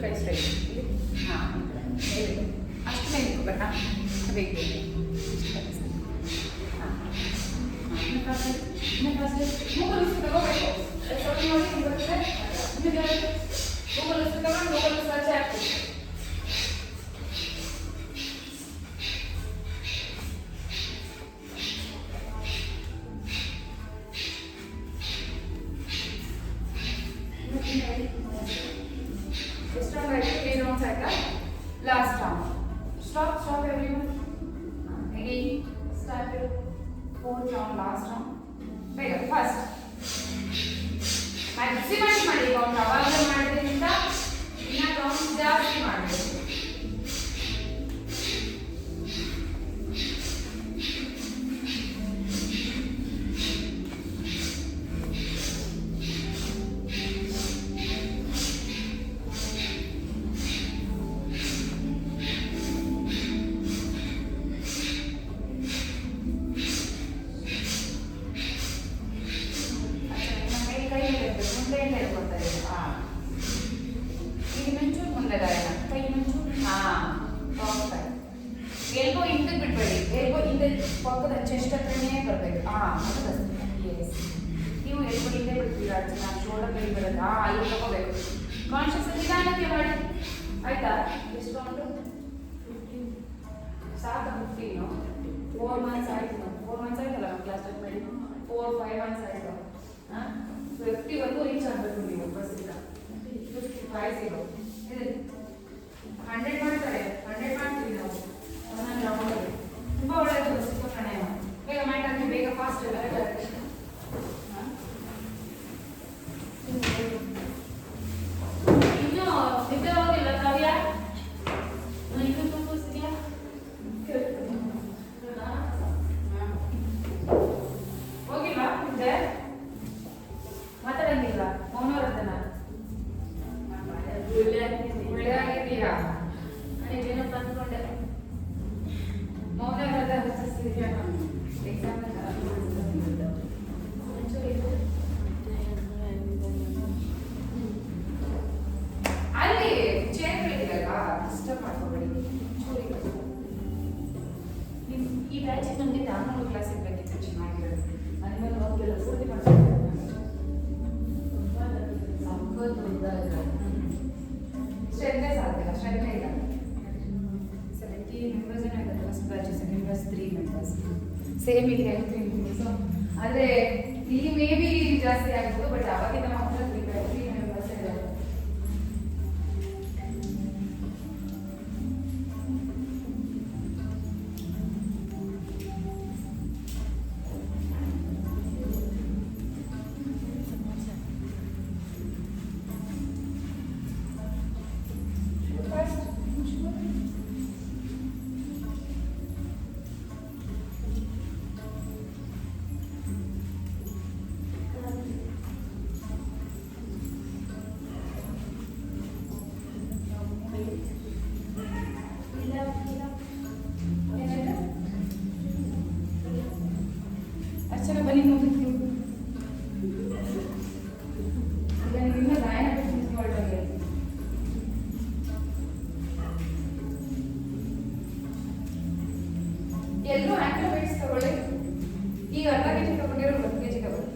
ಕೈ ಸ್ಟ್ರೈಟ್. ಹಾಂ ಅಷ್ಟು ಮೇಲೆ ಇಟ್ಕೋಬೇಕಾ ಬೇಗ ಹಾಂ ತಗೋಬೇಕು. ಸ್ವಲ್ಪ ನೋಡಿ ಬರುತ್ತೆ ಗೂಗಲ್ ತಗೊಂಡು ಗೂಗಲ್ ಸರ್ಚ್ ಆಗ್ತದೆ. Strong right, 3 rounds like that. Last round. Stop everyone. Again, start your 4th round, last round. Bigger, first. Maximum ಮಾಡಿ ಕೌಂಟ್ ಅವಾಗ ಮಾಡೋದ್ರಿಂದ ಇನ್ನ ಕೌಂಟ್ ಜಾಸ್ತಿ ಮಾಡಬೇಕು. ಎಲ್ಬೋ ಹಿಂದಕ್ಕೆ ಬಿಡಬೇಡಿ, ಎಲ್ಬೋ ಹಿಂದೆ ಪಕ್ಕದ ಚೆಸ್ಟ್ ಹತ್ರನೇ ಬರಬೇಕು. ಎಸ್ ನೀವು ಎಲ್ಬೋ ಹಿಂದೆ ಬಿಡ್ತೀರಾ, ಚೆನ್ನಾಗಿ ಶೋಲ್ಡರ್ ಕೈ ಬರುತ್ತೆ. ಅಲ್ಲಿ ತಗೋಬೇಕು. ಕಾನ್ಷಿಯಸ್ ನಿಧಾನಕ್ಕೆ ಮಾಡಿ ಆಯ್ತಾ. ಎಷ್ಟು ಉಂಟು? 15 ಸಾಕು. 15 4 ಮಂತ್ಸ್ ಆಯಿತು. 4 ಮಂತ್ಸ್ ಆಯ್ತಲ್ಲ ಕ್ಲಾಸ್ ಸ್ಟಾರ್ಟ್ ಮಾಡಿ. 4-5 ಮಂತ್ಸ್ ಆಯಿತು. 50 ರೀಚ್ ಆಗಬೇಕು ನೀವು ಬಸ್ಸಿಂದ. 50 100 ಮಾಡ್ತಾರೆ. 100 ಮಾಡ್ತೀವಿ ನಾವು. ತುಂಬ ಒಳ್ಳೆಯದು ಬಸ್ಸಿನ ಪ್ರಾಣಾಯಾಮ. ಬೇಗ ಮೈಂಡ್ ಹಾಕಿ, ಬೇಗ ಫಾಸ್ಟ್ ಇನ್ನೂ ನಿದ್ದೆ ಹೋಗಿಲ್ಲ ಕಾವ್ಯ? ಇನ್ನೂ ತೋರಿಸಿದ್ಯಾ? ಹೋಗಿಲ್ವಾ ನಿದ್ದೆ? ಮಾತಾಡಂಗಿಲ್ಲ, ಮೌನವ್ರತನ ಒಳ್ಳೆ ಆಗಿದ್ದೀರಾ? ನಾನೇನಪ್ಪ ಅಂದ್ಕೊಂಡೆ ಮೌನವ್ರದ ಹುಚ್ಚಿಸಿದ್ಯಾ? ಎಕ್ಸಾಮ್ ಅಲ್ಲಿ ಚೇರ್ಗಳಿದೆಯಲ್ವಾ, ಡಿಸ್ಟರ್ಬ್ ಮಾಡ್ಕೋಬೇಡಿ. ಈ ಬ್ಯಾಚಿಗೆ ನಮಗೆ ತಾಮೂರು ಕ್ಲಾಸ್ ಇರಬೇಕಿತ್ತು, ಚೆನ್ನಾಗಿರೋದು. ನನಗೆ ಹೋಗಿಲ್ಲ, ಪೂರ್ತಿ ಮಾಡ್ತಾರೆ. ಸ್ಟ್ರೆಂತೇ ಸಾಧ್ಯ, ಸ್ಟ್ರೆಂತೇ ಇಲ್ಲ. 17 ಮೆಂಬರ್ಸ್ ಏನಾಗುತ್ತೆ first batch, second batch 3 members same ಈಗ ಹೆಲ್ತ್ ಇಂಪ್ರೂವ್ಸ್. ಆದರೆ ಇಲ್ಲಿ ಮೇ ಬಿ ಜಾಸ್ತಿ ಆಗ್ಬೋದು, ಬಟ್ ಅವಾಗಿಂದ ಮಾತ್ರ 3 ಮೆಂಬರ್ಸ್ ಇದ್ದಾರೆ. ಅರ್ಚನಾ ಬನ್ನಿ ನೋಡಿ. ಈಗ ನಿಮ್ಮ ಗಾಯನ ಹೊರಟಾಗೆ ಎಲ್ಲರೂ ಆಂಟಿಬಯೋಟಿಕ್ಸ್ ತಗೊಳ್ಳಿ. ಈಗ ಅರ್ಧ ಕೆಜಿ ತಗೊಂಡಿರೋ 10 ಕೆಜಿ ತಗೊಳ್ಳಿ.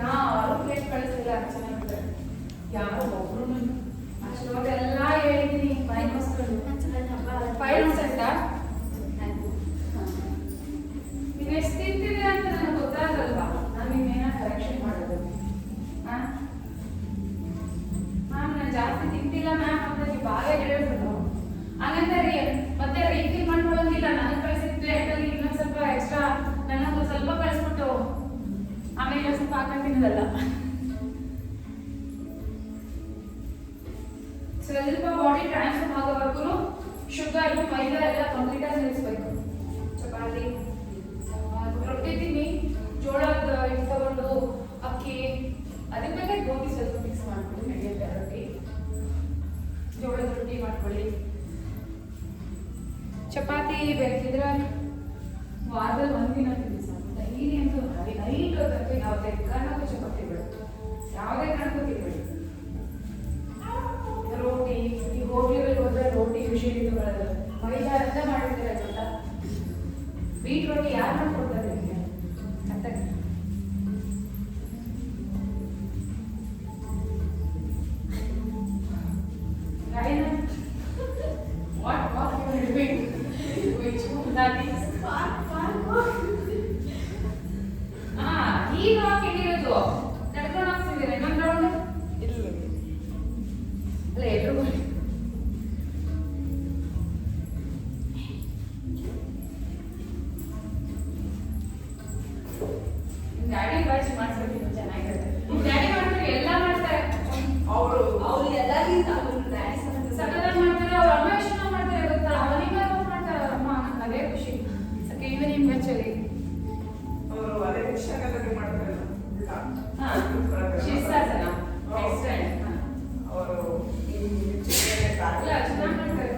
ಯಾರು ಪ್ಲೇಟ್ ಕಳಿಸಿಲ್ಲ ಅರ್ಚನಾ ಬಿಟ್ಟರೆ, ಯಾರೋ ಒಬ್ರು ಅಷ್ಟೊಂದೆಲ್ಲ ಹೇಳಿದ್ದೀನಿ. 5 ಮಾರ್ಕ್ಸ್ಗಳು 5 ಮಾರ್ಕ್ಸ್ ಆಯ್ತಾ? ನೀವು ಎಷ್ಟು ತಿಂತಿದ್ದೀರ ಅಂತ ನನಗೆ ಗೊತ್ತಾಗಲ್ವಾ? ನಾನು ನಿಮ್ಮೇನ ಕರೆಕ್ಷನ್ ಮಾಡೋದು. ಸ್ವಲ್ಪ ಹಾಕೊಂಡು ತಿನ್ನೋದಲ್ಲ. ಸ್ವಲ್ಪ ಬಾಡಿ ಟ್ರಾನ್ಸ್ಫಾರ್ಮ್ ಆಗೋವರೆಗೂ ಶುಗರ್ ಮೈದಾ ಎಲ್ಲ ಕಂಪ್ಲೀಟ್ ಆಗಿ ನಿಲ್ಲಿಸ್ಬೇಕು. ಚಪಾತಿ ರೊಟ್ಟಿ ತಿನ್ನಿ, ಜೋಳದ ಹಿಟ್ಟು ತಗೊಂಡು ಅಕ್ಕಿ, ಅದಕ್ಕೆ ಬೇಕಾದ್ರೆ ಗೋಧಿ ಸ್ವಲ್ಪ ಮಿಕ್ಸ್ ಮಾಡ್ಕೊಳ್ಳಿ, ನಡೆಯುತ್ತೆ ರೊಟ್ಟಿ. ಜೋಳದ ರೊಟ್ಟಿ ಮಾಡ್ಕೊಳ್ಳಿ. ಚಪಾತಿ ಬೇಕಿದ್ರೆ ವಾರದಲ್ಲಿ ಒಂದಿನ ತಿನ್ನಿ ಸಾಕು. ಡೈಲಿ ಅಂತೂ ನೈಟ್ ಹೊತ್ತಂತೂ ಯಾವುದೇ ಕಾರಣಕ್ಕೂ ಚಪಾತಿ ಬೇಡ, ಯಾವುದೇ ಕಾರಣಕ್ಕೂ ತಿನ್ಬೇಡಿ. ರೋಟಿ, ಈ ಹೋಟ್ಲುಗಳಿಗೆ ಹೋದ್ರೆ ರೋಟಿ ಯೂಶಲಿ ತಗೊಳ್ಳೋದು ಮೈದಾ ಅಂತ ಮಾಡಿರ್ತಾರೆ ಗೊತ್ತಾ. ವೀಟ್ ರೋಟಿ ಯಾರು ಮಾಡ್ಕೊಡ್ತಾರೆ ನಿಮಗೆ ಅಂತ. ಈಗ ಹಾಕಿರೋದು ನಡ್ಕೊಂಡು ಹಾಕ್ತಿದ್ದೀರಾ ಇನ್ನೊಂದು ರೌಂಡ್ ಅಲ್ಲ ಎಲ್ರಿಗೂ. ಡ್ಯಾಡಿ ಬಾಜಿ ಮಾಡ್ಸ್ಬಿಟ್ಟು ಚೆನ್ನಾಗಿರುತ್ತೆ. ಡ್ಯಾಡಿ ಮಾಡ್ತಾರೆ, ಎಲ್ಲ ಮಾಡ್ತಾರೆ ಅವರು ಎಲ್ಲರಿಗಿಂತ ಸಕಲಾಗಿ ಮಾಡ್ತಾರೆ. ಅವ್ರ ಅಮ್ಮ ಎಷ್ಟು ಮಾಡ್ತಾರೆ ಗೊತ್ತಾ, ಅವನಿಗೆ ಮಾಡ್ತಾರೆ ಅವ್ರ ಅಮ್ಮ, ಅದೇ ಖುಷಿ. ಸಕೆ ಈವ್ನಿಂಗ್ ಬಚ್ಚಲ್ಲಿ ಅವರು ಅದೇ ಶಿಕ್ಷಕರಿಗೆ ಮಾಡ್ತಾರೆ. ಶಿಸ್ತಾಸನ ಎಕ್ಸಲೆಂಟ್. ಅವರು ಚೆನ್ನಾಗಿ ಮಾಡ್ತಾರೆ.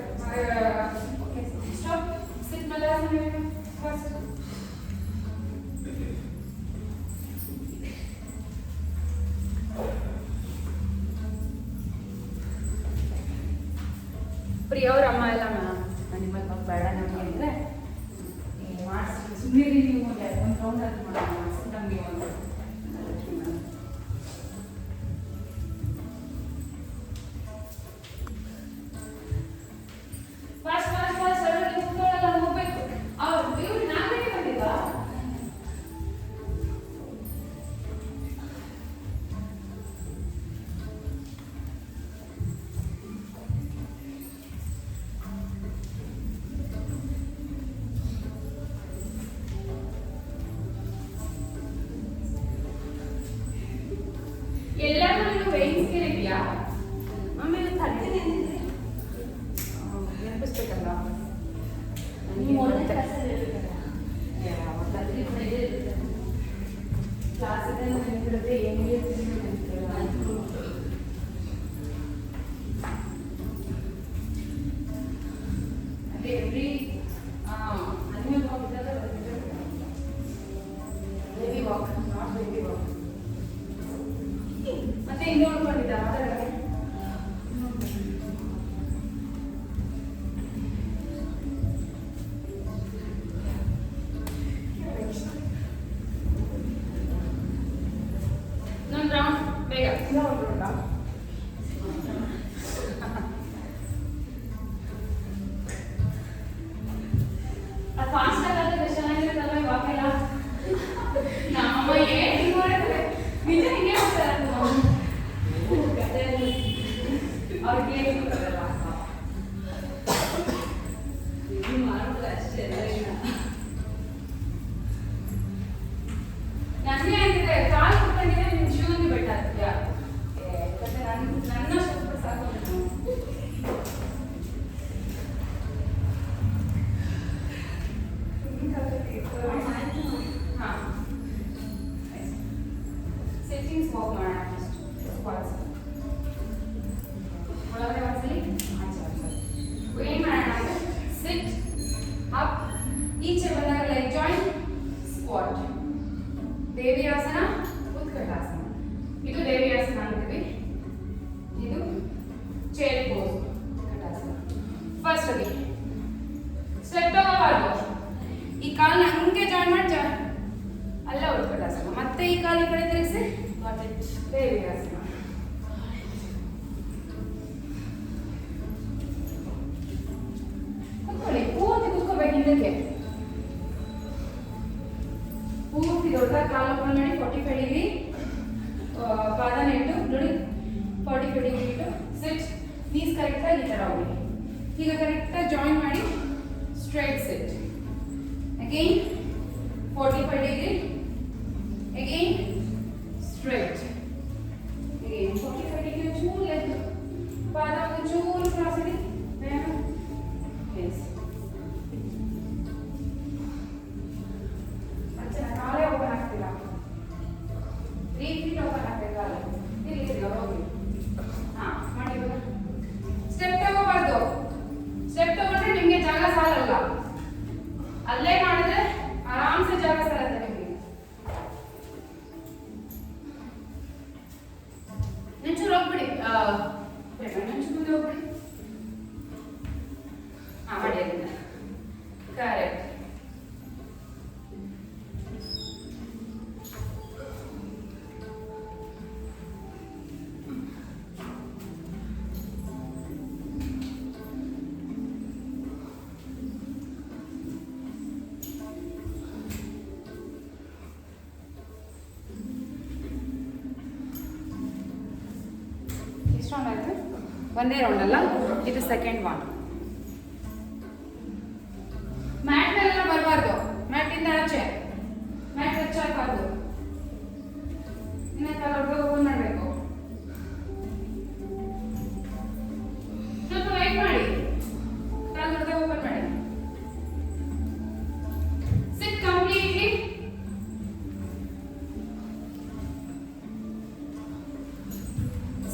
ಸ್ಟಾಪ್ ಸಿಟ್ ಮಲಾಸನ ಫಸ್ಟ್. ಪ್ರಿಯವ್ರ ಅಮ್ಮ ಎಲ್ಲ ನಿಮ್ಮಲ್ಲಿ ಮಗ ಬೇಡ ನಮಗೆ ಅಂದರೆ ಮಾಡಿಸಿ ಸುಮ್ಮನೆ ನೀವು ಒಂದು ರೌಂಡ್ ಅದು ಮಾಡಿಸಿ ನಮಗೆ ಒಂದು ಫಾಸ್ಟ್ ಫಾಸ್ಟ್ ಫಾಸ್ಟ್ ಸಡನ್ ಕೂತ್ಕೊಳ್ಳಲ್ಲ, ಹೋಗ್ಬೇಕು. ಅವ್ರು ಇವ್ರು ನಾಲ್ಕನೇ ಬಂದಿದ್ದ ಎಲ್ಲರೂ ನೀನು ವೇಯಿಂಗ್ ಸ್ಕೇಲ್ ಇದೆಯಾ? ಆಮೇಲೆ ತರ್ತೀನಿ ಅಂದಿದ್ರೆ ನೆನಪಿಸ್ಬೇಕಲ್ಲ. ನೀವು ಮೊದಲನೇ ಕ್ಲಾಸಲ್ಲಿ ಇರ್ಬೇಕಲ್ಲ, ಕ್ಲಾಸಿಗೆ ನೆನಪಿರುತ್ತೆ, ಹೆಂಗೆ ಅದೇ ಎವ್ರಿ ಅನಿಮಲ್ ವಾಕ್ ಇದ್ದಾಗ baby walk, not baby walk. ಮತ್ತೆ ಹಿಂಗೆ ನೋಡ್ಕೊಂಡಿದ್ದ ಮಾತಾಡೋಕ್ಕೆ ಇನ್ನೊಂದು ರೌಂಡ್ ಬೇಗ. ಇನ್ನೊಂದು ರೌಂಡಾ? ಅದು ಫಾಸ್ಟ್ ಆಗಾದ್ರೆ ಎಷ್ಟು ಚೆನ್ನಾಗಿರುತ್ತಲ್ಲ ಈ ವಾಕ್ ಎಲ್ಲ. ನಮ್ಮಮ್ಮ ಏನು ಹಿಂಗೆ ಮಾಡ್ತಾರೆ, ನಿಜ ಹಿಂಗೆ ಮಾಡ್ತಾರೆ ಅವ್ರಿಗೆ ಗೊತ್ತಾಗಲ್ಲ. ಮಾಡೋದು ಅಷ್ಟೇ ಎಲ್ಲ. ನನಗೆ ಆಗಿದೆ ಕಾಲು ಕುತ್ಕೊಂಡಿದ್ರೆ ನಿಮ್ಮ ಜೀವನ ಬೆಟ್ಟ ಆಗ್ತೀಯಾ? ನನ್ನ ಸ್ವಲ್ಪ ಸಾಕು. ಹಾಂ, ಸೆಟ್ಟಿಂಗ್ಸ್ ವಾಕ್ ಮಾಡೋಣ. ಸ್ಕ್ವಾಟ್ಸ್ ಒಳಗಡೆ ಒಂದ್ಸಲಿ ಏನು ಮಾಡೋಣ ಅಂದರೆ ಸಿಟ್ ಅಪ್, ಈಚೆ ಬಂದಾಗ ಲೈಕ್ ಜಾಯಿಂಟ್ ಸ್ಕ್ವಾಟ್. ದೇವಿಯಾಸನ, ಉತ್ಕಟಾಸನ. ಇದು ದೇವಿಯಾಸನ ಅಂತೀವಿ, ಇದು ಚೇರ್ ಪೋಸ್ ಉತ್ಕಟಾಸನ. ಫಸ್ಟ್ ಅದಿ ಸ್ಟೆಪ್ ತಗೋಬಾರ್ದು, ಈ ಕಾಲನ್ನ ಹಂಗೆ ಜಾಯಿನ್ ಮಾಡಿ ಅಲ್ಲ ಉತ್ಕಟಾಸನ. ಮತ್ತೆ ಈ ಕಾಲು ಈ ಕಡೆ ತಿರುಗಿಸಿ ದೇವಿಯಾಸನ. ಪೂರ್ತಿ ಕುತ್ಕೋಬೇಕು ಹಿಂದಕ್ಕೆ, ಪೂರ್ತಿ ದೊಡ್ಡ ಕಾಲು ಓಪನ್ ಮಾಡಿ 45 ಡಿಗ್ರಿ ಪಾದನ ಇಟ್ಟು ನೋಡಿ, 45 ಡಿಗ್ರಿ ಇಟ್ಟು ಸಿಟ್. ನೀಸ್ ಕರೆಕ್ಟಾಗಿ ಈ ಥರ ಹೋಗಿ, ಈಗ ಕರೆಕ್ಟಾಗಿ ಜಾಯಿನ್ ಮಾಡಿ ಸ್ಟ್ರೈಟ್ ಸಿಟ್. ಅಗೈನ್ 45 ಡಿಗ್ರಿ, ಅಗೈನ್ ಇನ್ನೊಂಚು ಮುಂದೆ ಹೋಗ್ಬಿಡಿ. ಮಾಡಿ ಅದನ್ನ ಕರೆಕ್ಟ್. ಎಷ್ಟು ರೌಂಡ್ ಆಯಿತು? ಒಂದೇ ರೌಂಡ್ ಅಲ್ಲ, ಇದು ಸೆಕೆಂಡ್ ಒನ್. ಮ್ಯಾಟ್ ಮೇಲೆಲ್ಲ ಬರಬಾರ್ದು, ಮ್ಯಾಟಿಂದ ಆಚೆ, ಮ್ಯಾಟ್ ಟಚ್ ಆಗಬಾರ್ದು. ಇನ್ನ ಕಾಲ ಓಪನ್ ಮಾಡಬೇಕು. ಸ್ವಲ್ಪ ವೇಟ್ ಮಾಡಿ, ಕಾಲ ಓಪನ್ ಮಾಡಿ. ಸಿಟ್ ಕಂಪ್ಲೀಟ್ಲಿ.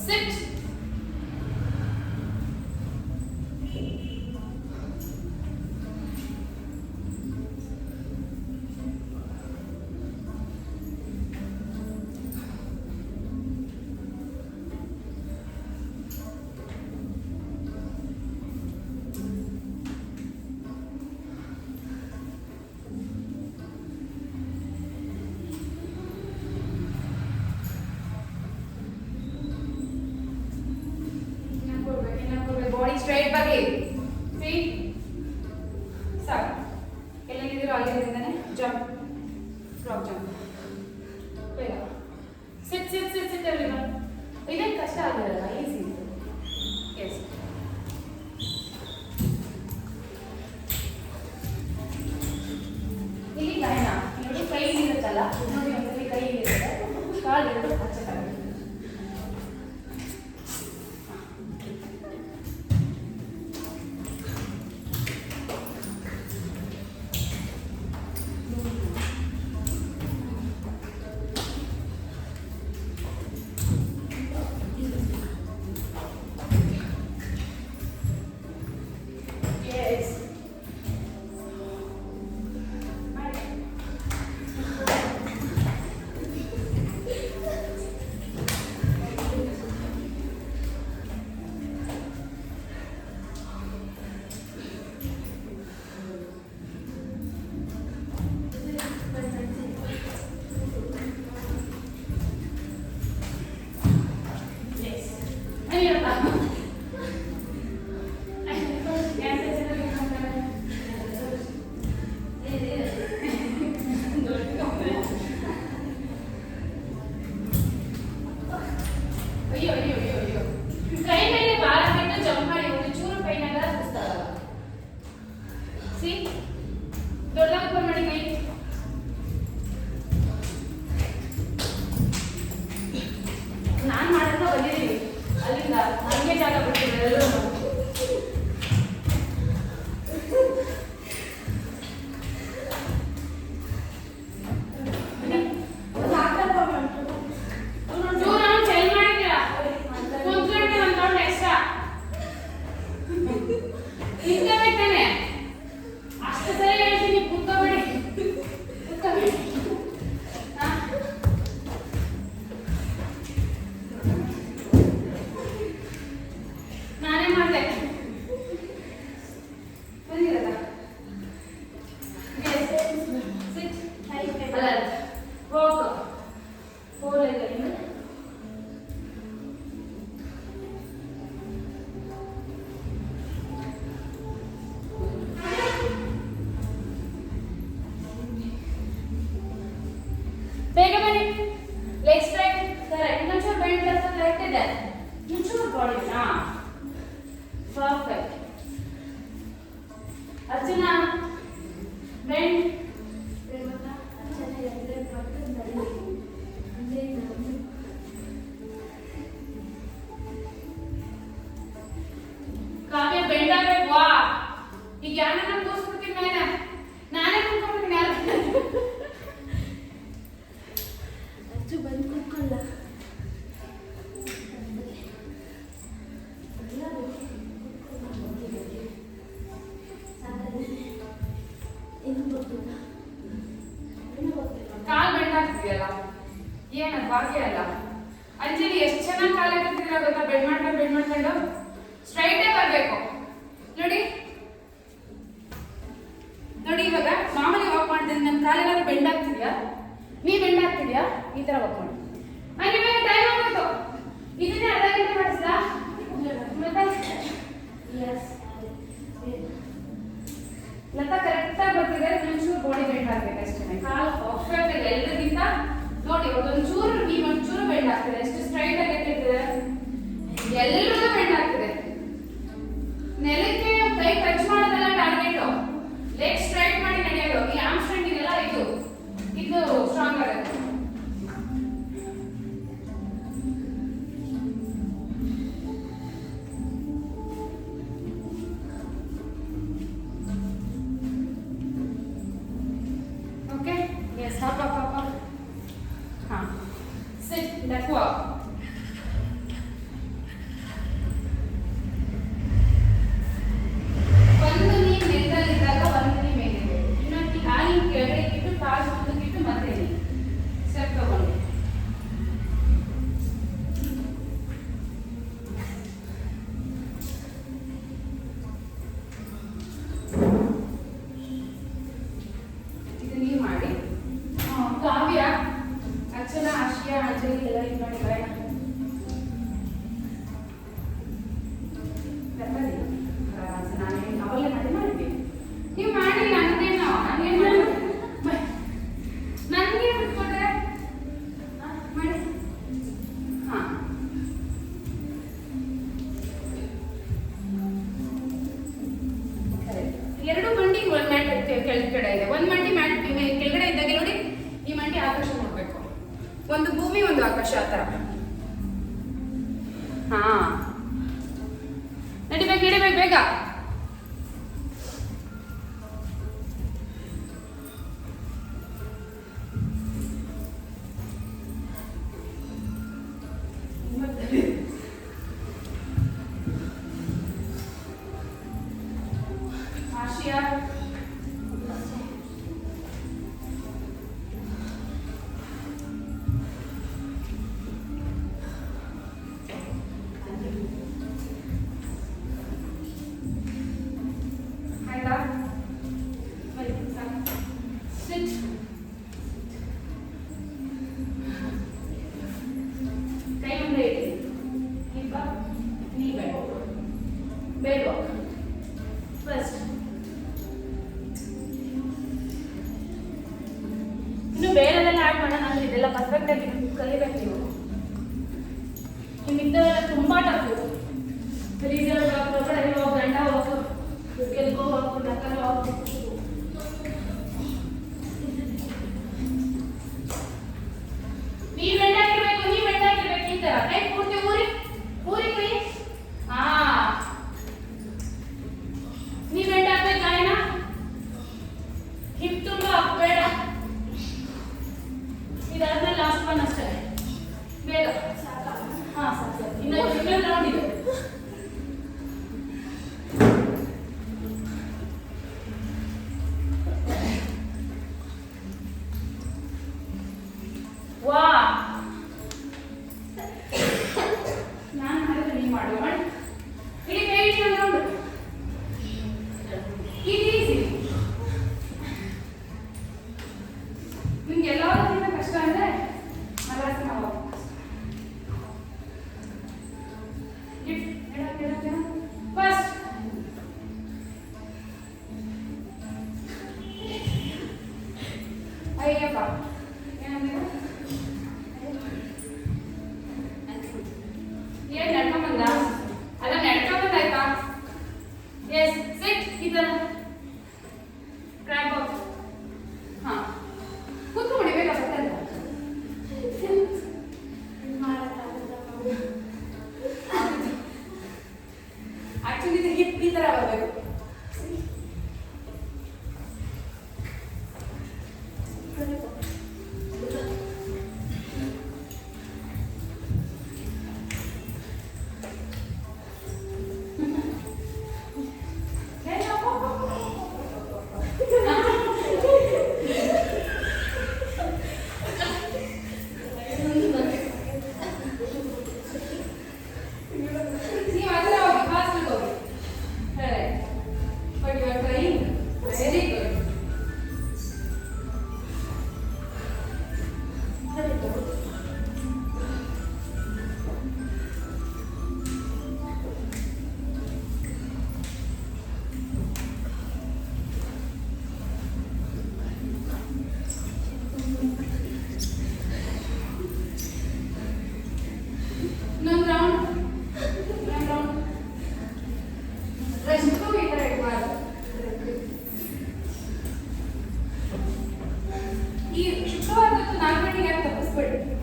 ಸಿಟ್. ಬಾಡಿ ಸ್ಟ್ರೈಟ್ ಬರಲಿ. ಫೀಟ್ ಸಾಕು. ಎಲ್ಲೆಲ್ಲಿದ್ದೀರೋ ಅಲ್ಲಿಂದನೇ ಜಂಪ್, ಫ್ರಾಕ್ ಜಂಪ್. ಬೇಗ ಸಿಟ್ ಸಿಟ್ ಸಿಟ್ ಸಿಟ್ ಅಲ್ಲಿ ಬನ್ನಿ. ಇದೇನು ಕಷ್ಟ ಆಗಿರಲ್ಲ, ಈಸಿ ಇತ್ತು. ಎಸ್. ಇಲ್ಲಿ ಕಾರಣ ನೋಡಿ, ಕೈ ಇರುತ್ತಲ್ಲ ನೋಡಿ, ಒಂದ್ಸಲಿ ಕೈ ಇರುತ್ತೆ, ಕಾಲು ಎರಡು ಆಚೆ ತಗೊಳ್ಳಿ. ಅಯ್ಯೋ ಅಯ್ಯೋ ಅಯ್ಯೋ ಅಯ್ಯೋ, ಕೈ ಮೇಲೆ ಭಾರ ಬಿಟ್ಟು ಜಂಪ್ ಮಾಡಿ, ಒಂದು ಚೂರು ಕೈನಾಗ ಸುಸ್ತಾಗಲ್ಲ. ಸಿ ದೊಡ್ಡದಾಗಿ ಓಪನ್ ಮಾಡಿ ಕೈ. ನಾನು ಮಾಡೋದನ್ನ ಬಂದಿದ್ದೀನಿ ಅಲ್ಲಿಂದ, ನನಗೆ ಜಾಗ ಬಿಟ್ಟಿದ್ರು ಎಲ್ಲರೂ. ಬೇಗ ಬನ್ನಿ. Leg straight correct. ಇನ್ನೊಂಚೂರು ಬೆಂಡ್ ಕರೆಕ್ಟ್ ಇದೆ. ಇನ್ನೊಂಚೂರು body. Perfect. Archana bend. Kavya bend ಆಗ್ಬೇಕು. ವಾ, ಈಗ ಯಾರನ್ನ ಕೂರಿಸ್ಬಿಡ್ತೀನಿ ಮೇಲೆ, ನಾನೇ ಕೂತ್ಕೊಂಡ್ಬಿಡ್ತೀನಿ. ಯಾರು ಬಂದು ಕೂತ್ಕೊಳ್ಳ. ಕಾಲು ಬೆಂಡ್ ಆಗ್ತಿದೆಯಲ್ಲ, ಏನದು ಭಾಗ್ಯ ಅಲ್ಲ. ಅಂಜಲಿ ಎಷ್ಟು ಚೆನ್ನಾಗಿ ಕಾಲ ಇಟ್ಟಿದ್ದೀರಾ ಗೊತ್ತಾ? ಬೆಂಡ್ ಮಾಡ್ಕೊಂಡು ಸ್ಟ್ರೈಟೇ ಬರಬೇಕು. ನೋಡಿ ನೋಡಿ, ಇವಾಗ ಮಾಮೂಲಿ ವಾಕ್ ಮಾಡಿದ್ರೆ ನನ್ನ ಕಾಲೆಲ್ಲ ಬೆಂಡ್ ಆಗ್ತಿದ್ಯಾ? ನೀ ಬೆಂಡ್ ಆಗ್ತಿದ್ಯಾ? ಈ ತರ ವಾಕ್ ಮಾಡಿ. ಇವಾಗ ಟೈಮ್ ಆಗೋಯ್ತು. ಇದನ್ನೇ ಅರ್ಧ ಗಂಟೆ ಮಾಡಿಸ್ಲಾ? ಲತಾ ಕರೆಕ್ಟಾಗಿ ಬರ್ತಿದೆ. ಒಂಚೂರು ಬಾಡಿ ಬೆಂಡ್ ಆಗ್ಬೇಕು ಅಷ್ಟೇ. ಕಾಲು ಪರ್ಫೆಕ್ಟ್ ಆಗಿ ಎಲ್ಲರಿಗಿಂತ ನೋಡಿ, ಒಂಚೂರು ನೀವು ಒಂಚೂರು ಬೆಂಡ್ ಆಗ್ತಿದೆ. ಎಷ್ಟು ಸ್ಟ್ರೈಟ್ ಆಗಿ ಎತ್ತಿರ್ತದೆ, ಎಲ್ಲರಿಗೂ ಬೆಂಡ್ ಆಗ್ತಿದೆ. ನೆಲಕ್ಕೆ ಕೈ ಟಚ್ ಮಾಡೋದೆಲ್ಲ ಟಾರ್ಗೆಟ್. ಲೆಗ್ ಸ್ಟ್ರೈಟ್ ಮಾಡಿ ನಡೆಯೋದು. ಈ ಆರ್ಮ್ ಸ್ಟ್ರೈಟ್ ಇದೆಲ್ಲ ಇದು ಸ್ಟ್ರಾಂಗ್ ಆಗುತ್ತೆ. ಓಕೆ, ಎಸ್, ಹಪ್. ಹಾಂ, ಸಿಟ್, ಲೆಗ್ ವಾಕ್. ಒಂದು ನೀ ನೆಲದಲ್ಲಿದ್ದಾಗ ಒಂದು ನೀ ಮೇಲಿದೆ, ಇನ್ನೊಂದು ಕಾಲಿ ಕೆಳಗಡೆ ಇಟ್ಟು ಕಾಲು ಮುಂದಕ್ಕಿಟ್ಟು ಮತ್ತೆ ಸ್ಟೆಪ್ ತಗೊಂಡು. ಇದು ನೀವು ಮಾಡಿ. ಕಾವ್ಯ, ಅರ್ಚನ, ಆಶಿಯಾ, ಅಂಜಲಿ ಎಲ್ಲ ಇದು ಮಾಡಿ ಬರೋಣ. ನಾವಲ್ಲೇ ಮಾಡಿದ್ವಿ. ನೀವು ಮಾಡಿ, ನನಗೆ ಬಿಟ್ಕೊಟ್ರೆ ಮಾಡಿ. ಹಾಂ, ಎರಡು ಮಂಡಿ ಮ್ಯಾಟ್ ಕೆಳಗಡೆ ಇದೆ. ಒಂದು ಮಂಡಿ ಮ್ಯಾಟ್ ಕೆಳಗಡೆ ಇದ್ದಾಗ ನೋಡಿ, ಈ ಮಂಡಿ ಆಕಾಶ ನೋಡ್ಬೇಕು. ಒಂದು ಭೂಮಿ, ಒಂದು ಆಕಾಶ, ಆ ಥರ. ಹಾಂ, ನಡಿಬೇಕು ಬೇಗ. ಆಶಿಯಾ, ಆಯ್ತಾ? ಸಿಟ್. ಕೈ ಮುಂದೆ ಇಡಿ. ಹಿಪ್ ಅಪ್, ನೀ ಬೆಂಡ್ ವಾಕ್. ಫಸ್ಟ್ ಇನ್ನು ಬೇರೆದೆಲ್ಲ ಆ್ಯಡ್ ಮಾಡೋಣ. ಇದೆಲ್ಲ ಪರ್ಫೆಕ್ಟ್ ಆಗಿ ಕಲಿಬೇಕು ನೀವು. ನಿಮ್ಮಿದ್ದವೆಲ್ಲ ತುಂಬ ಟಫು. ರೀಸರ್ ವಾಕ್, ಹೊರಗಡೆ ವಾಕ್, ಗಂಡ ವಾಕ್, ಕೆಲ್ಗೋ ವಾಕ್, ನಕಲ್ ವಾಕ್. ನೀವು ಬೆಂಡ್ ಆಗಿರ್ಬೇಕು. ಈ ಥರ ಕೈ ಪೂರ್ತಿ ಊರಿ ಕೈ. ಹಾಂ, ನೀವು ಬೆಂಡ್ ಆಗ್ಬೇಕು. ಗಾಯನ ಹಿಪ್ ತುಂಬ ಬೇಡ. ಇದಾದ್ಮೇಲೆ ಲಾಸ್ಟ್ ಒನ್ ಅಷ್ಟೇ. ಬೇಗ. ಹಾಂ, ಸಾಕು. ಇನ್ನೊಂದು ರೌಂಡ್ ಇದೆ. ವಾ, ನಾನು ಮಾಡಿದ್ರೆ ನೀವು ಮಾಡುವ. ಇಡೀ ಕೈ ಇಡಿ. ಒಂದು ರೌಂಡ್. ಈಸಿ. ನಿಮ್ಗೆ ಎಲ್ಲದಕ್ಕಿಂತ ಕಷ್ಟ ಅಂದರೆ ಮಲಾಸನ ವಾಕ್. ಫಸ್ಟ್ ಅಯ್ಯಪ್ಪ, ಏನಂದ್ರೆ ಏನು ನಡ್ಕೊಂಬಂದ? ಅಲ್ಲ, ನಡ್ಕೊಂಬಂದಾಯ್ತಾ? ಮಲಗಿಸ್ಬೇಡಿ.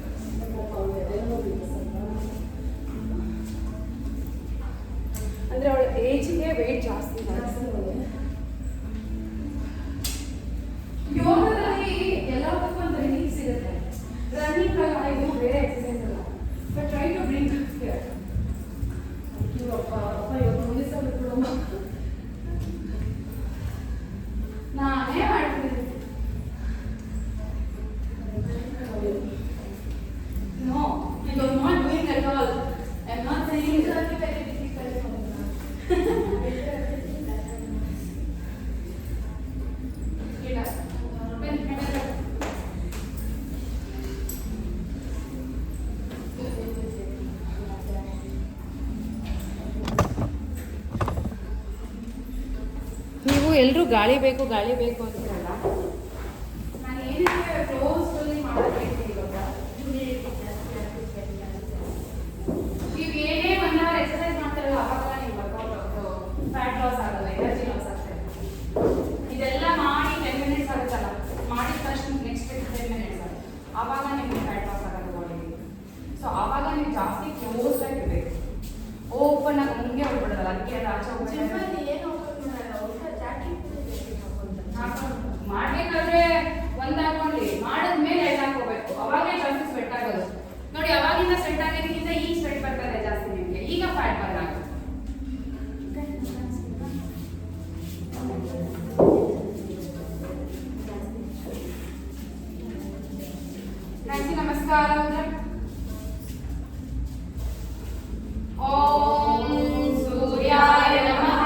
ಅಂದರೆ ಅವಳ ಏಜಿಗೆ ವೆಯ್ಟ್ ಜಾಸ್ತಿ ಯೋಗದಲ್ಲಿ ಎಲ್ಲದಕ್ಕೂ ಒಂದು ರಿಲೀಫ್ ಸಿಗುತ್ತೆ. ರನ್ನಿಂಗ್ ಅಲ್ಲ, ಇದು ಬೇರೆ ಎಕ್ಸಸೈಸ್ ಅಲ್ಲ. But try to bring here. ಅಪ್ಪ ಇವತ್ತು ಮುಗಿಸೋದು ನಾನೇ ಮಾಡ್ತಿದ್ದೀನಿ. No, you are not doing at all. I am not saying it is very difficult. ನೀವು ಎಲ್ಲರೂ ಗಾಳಿ ಬೇಕು ಅಂತೀರಲ್ಲ, ನಾನು ಏನಕ್ಕೆ ಕ್ಲೋಸ್ಫುಲ್ಲಿ ಮಾಡಬೇಕು ಇವಾಗ. ನೀವು ಏನೇ 1 hour ಎಕ್ಸರ್ಸೈಸ್ ಮಾಡ್ತಾರಲ್ಲ, ಆವಾಗ ನೀವು ವರ್ಕೌಟ್ ಫ್ಯಾಟ್ ಲಾಸ್ ಆಗಲ್ಲ, ಎನರ್ಜಿ ಲಾಸ್ ಆಗ್ತದೆ. ಇದೆಲ್ಲ ಮಾಡಿ 10 minutes ಆಗುತ್ತಲ್ಲ, ಮಾಡಿದ ತಕ್ಷಣ ನೆಕ್ಸ್ಟ್ 10 minutes ಆಗುತ್ತೆ, ಆವಾಗ ನಿಮಗೆ ಫ್ಯಾಟ್ ಲಾಸ್ ಆಗೋದು ಬಾಡಿಗೆ. ಸೊ ಆವಾಗ ನೀವು ಜಾಸ್ತಿ ಕ್ಲೋಸ್ ಆಗಿರಬೇಕು, ಓಪನ್ ಆಗಿ ಹಂಗೆ ಹೋಗ್ಬಿಡೋದಲ್ಲ. ಅದಕ್ಕೆ ಅದು ಆಚೆ ಮಾಡ್ಬೇಕಾದ್ರೆ ಒಂದು ಹಾಕೊಂಡ್ರಿ, ಮಾಡಿದ್ಮೇಲೆ 2 ಹಾಕೋಬೇಕು, ಅವಾಗೇ ಜಾಸ್ತಿ ಸ್ವೆಟ್ ಆಗೋದು. ನೋಡಿ, ಅವಾಗಿಂದ ಸ್ವೆಟ್ ಆಗೋದಕ್ಕಿಂತ ಈಗ ಸ್ವೆಟ್ ಬರ್ತದೆ ಜಾಸ್ತಿ ನಿಮಗೆ, ಈಗ ಫ್ಯಾಟ್ ಬರಲ್ಲ. ನಮಸ್ಕಾರ. ಓಂ ಸೂರ್ಯಾಯ ನಮಃ.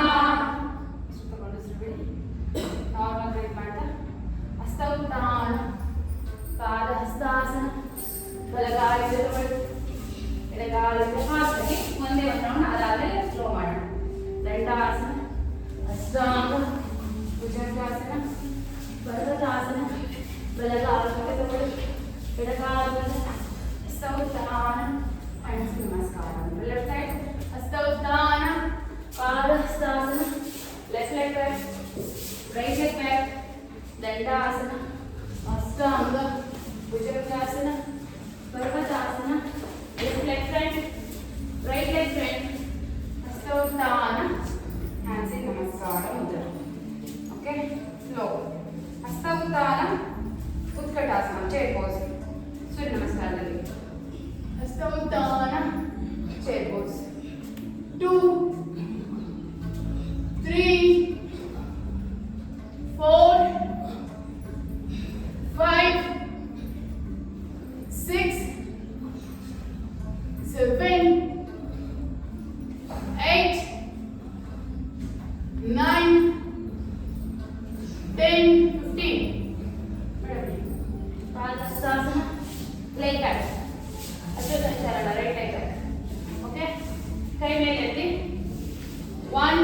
ನಾರ್ಮಲ್ ಬ್ರೀತ್ ಮಾಡ್ತಾ ಹಸ್ತೋತ್ಥಾನ, ಪಾದಹಸ್ತಾಸನ, ಬಲಗಾಲಿಂದ ತಗೊಳ್ಳಿ, ಎಡಗಾಲಿಂದ ಹಾಕಿ ಒಂದೇ ಒಂದು ರೌಂಡ್, ಅದಾದಮೇಲೆ ಸ್ಲೋ ಮಾಡೋಣ. ದಂಡಾಸನ, ಅಷ್ಟಾಂಗ ಭುಜಂಗಾಸನ, ಪರ್ವತಾಸನ, ಬಲಗಾಲಿಂದ ತಗೊಳ್ಳಿ, ಎಡಗಾಲಿಂದ ಹಸ್ತೋತ್ಥಾನ, ನಮಸ್ಕಾರ. ಲೆಫ್ಟ್ ಸೈಡ್ ಹಸ್ತೋತ್ಥಾನ, ಪಾದಹಸ್ತಾಸನ, left leg back, right leg back, ದಂಡಾಸನ, ಅಷ್ಟಾಂಗ ಭುಜಂಗಾಸನ, ಪರ್ವತಾಸನ, left leg front, right leg front, ಹಸ್ತೋತ್ಥಾನ, ಹ್ಯಾಂಡ್ಸ್ ಇನ್ ನಮಸ್ಕಾರ ಮುದ್ರೆ. Okay, slow. ಹಸ್ತೋತ್ಥಾನ, ಉತ್ಕಟಾಸನ, ಚೇರ್ ಪೋಸ್. ಸೂರ್ಯ ನಮಸ್ಕಾರದಲ್ಲಿ ಹಸ್ತೋತ್ಥಾನ, ಚೇರ್ ಪೋಸ್. 2 3 4 5 6 7 8 9 10 15. ಪಾದಹಸ್ತಾಸನ, leg back, ಅಶ್ವತ್ಥಾಚಾರಣ, ರೈಟ್ ಲೆಗ್ ಬ್ಯಾಕ್. ಓಕೆ, ಕೈ ಮೇಲೆ ಎತ್ತಿ 1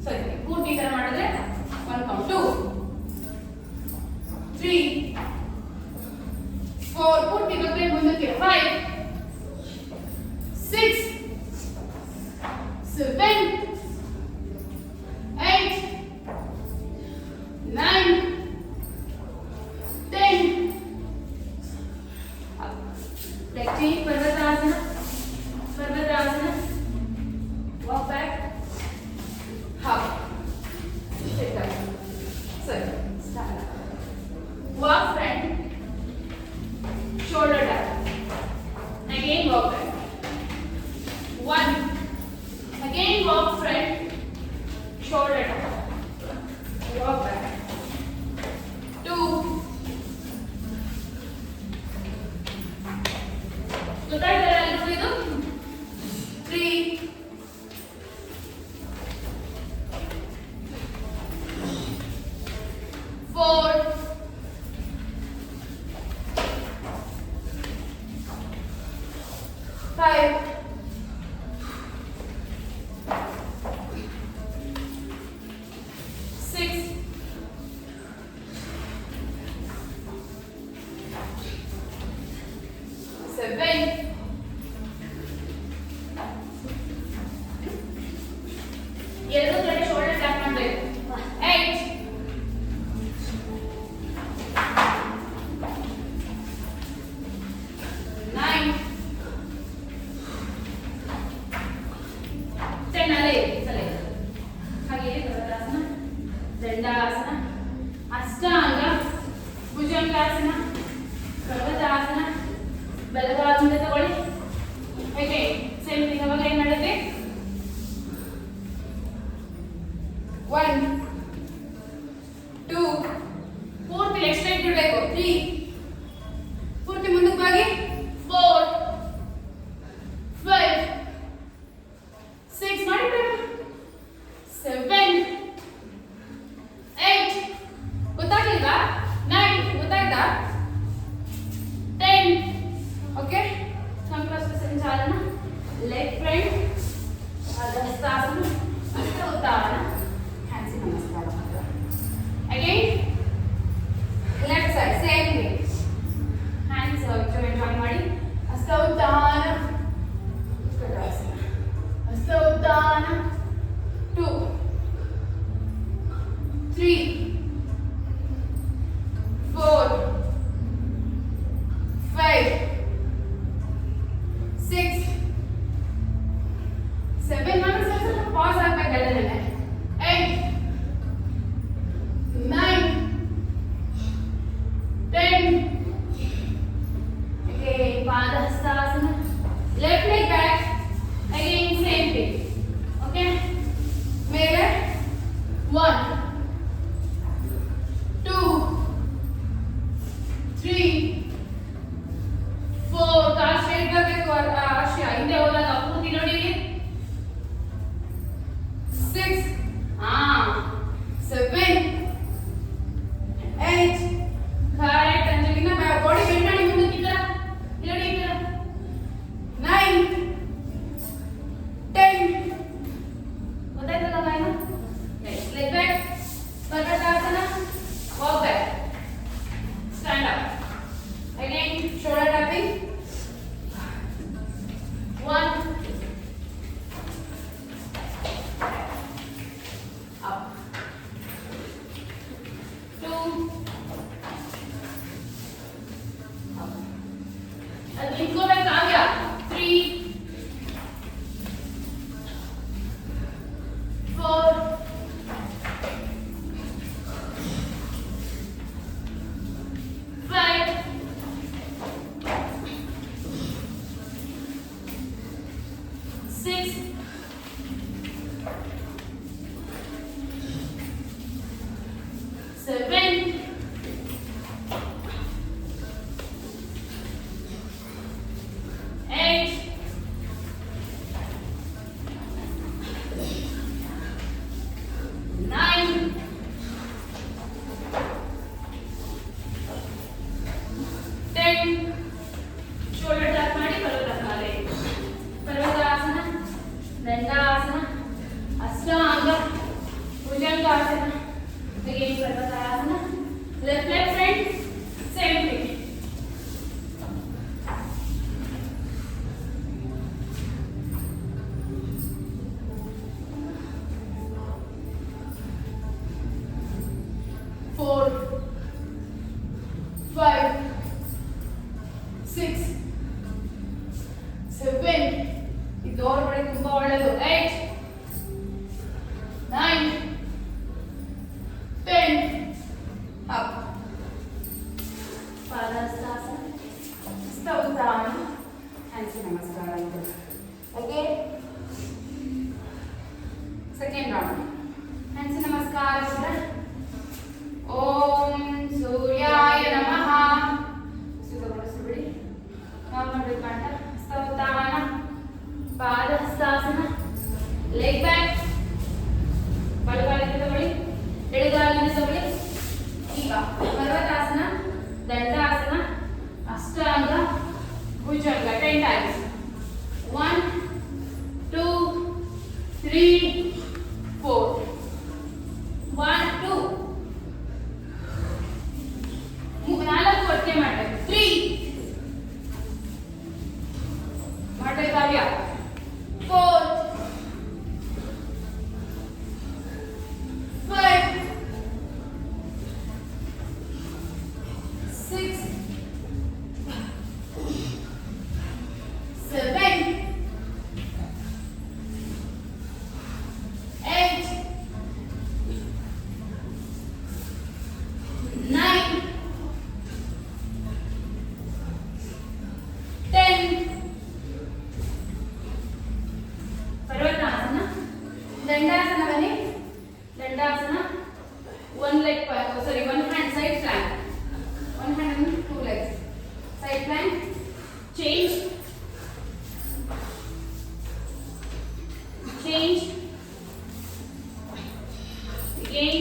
ಸರಿ, ಪೂರ್ತಿ ಈ ಥರ ಮಾಡಿದ್ರೆ 1 ಕೌಂಟ್. 2 3 4 ಪೂರ್ತಿ ಬಗ್ಗೆ ಮುಂದಕ್ಕೆ. 5 6 7 8 9 10. Leg change, Parvatasana, walk back, hop, sit down, sorry, stand up, walk front, shoulder down, again walk back, 1, again walk front, shoulder down, walk back, 2, ಗೊತ್ತಾಯ್ತಲ್ಲ ಎಲ್ರಿಗೂ ಇದು? 3 4 5 6 7 ಎರಡು ಕಡೆ ಶೋಲ್ಡರ್ ಟ್ಯಾಪ್ ಮಾಡಬೇಕು. 8 Padahastasana. Left leg back. Again same thing. Okay. Mere 1, 2, 3, 4. ಕಾಲ್ straight ಬರಬೇಕು. ಅಷ್ಟೇ ಹಿಂದೆ ಹೋದಾಗ ಪೂರ್ತಿ ನೋಡಿ ಇಲ್ಲಿ. 6, 7, 8. ಕರೆಕ್ಟ್ ಅಂಜಲಿನ ಬಾಡಿ ಬೆಂಡ್ ಮಾಡಿ ಮುಂದಕ್ಕೆ ಇದ್ದೀರಾ ನೋಡಿ ಇದ್ದೀರಾ. 9, 10. ಗೊತ್ತಾಯ್ತಲ್ಲ ಗಾಯನ. Next leg back. ಪರ್ವತಾಸನ. Walk back. Stand up. Again shoulder tapping. 1, up. 2, up. Again go back Kavya. 3, 4, 5, 6, 7, 8, 9, 10. Shoulder tap ಮಾಡಿ ಪರ್ವತಾಸನ. ಪರ್ವತಾಸನ, ದಂಡಾಸನ, ಅಷ್ಟಾಂಗ, bhujangasana. Again ಪರ್ವತಾಸನ. Left leg front, same thing. Four, 5, 6, 7. ಇದು ಹೊರಗಡೆ ತುಂಬಾ ಒಳ್ಳೆಯದು. 8, 9, 10. Up. Padahastasana. Stavutana. Hands namaskara. Again. Second round. Hands namaskara. Om Suryaya Namaha. Sudhavarasubidi. Normal repanta. Stavutana. Padahastasana. Leg back. ಬಲಗಾಲಿಂದ ತಗೊಳ್ಳಿ. ಎಡಗಾಲಿಂದ ತಗೊಳ್ಳಿ. ಈಗ ಪರ್ವತಾಸನ, ದಂಡಾಸನ, ಅಷ್ಟಾಂಗ, Bhujanga 10 times. 1, 2, 3, 4. 1, 2. 4 ಒಟ್ಟಿಗೆ ಮಾಡಬೇಕು. 3 ಮಾಡಬೇಕು ಕಾವ್ಯ. 4, 5, 6, 7, 8, 9, 10. ಪರ್ವತಾಸನ. ದಂಡಾಸನ ಬನ್ನಿ. Dandasana. One leg, one hand side plank. One hand and 2 legs. Side plank. Change. Change. Again.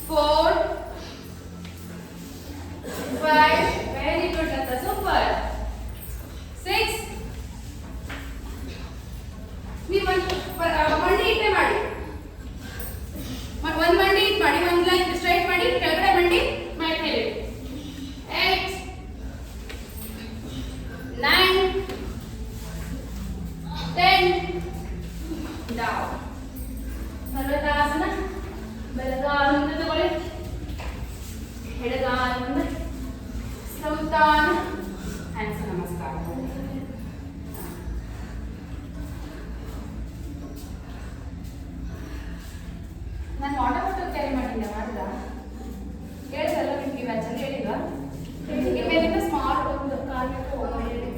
4, 5. Very good, Lata. Super. 6. ನೀವು ಮಂಡಿ ಇಟ್ಟೆ ಮಾಡಿ. ಒಂದು ಮಂಡಿ ಇಟ್ಟು ಮಾಡಿ. ಒಂದು ಲೈನ್ ಸ್ಟ್ರೈಟ್ ಮಾಡಿ. ಕೆಳಗಡೆ ಮಂಡಿ ಮೇಲೆ. 8, 9, 10. Down. ಪರ್ವತಾಸನ. ಬಲಗಾಲಿಂದ ತಗೊಳ್ಳಿ. ಎಡಗಾಲಿಂದ ಸ್ತೌತಾನ. ಹ್ಯಾಂಡ್ಸ್ ನಮಸ್ಕಾರ. ನಾನು ವಾಟರ್ ಬಾಟಲ್ ಕ್ಯಾರಿ ಮಾಡಿದ್ದೆ ಮಾಡಿದ ಹೇಳಿದಲ್ಲ ನಿಮ್ಗೆ ವ್ಯಾಚಲ್ಲಿ ಹೇಳಿಲ್ವಾ? ಮೇಲಿಂದ ಸ್ಮಾಲ್ ಒಂದು ಕಾಲು ಹೋಗೋದು ಹೇಳಿ.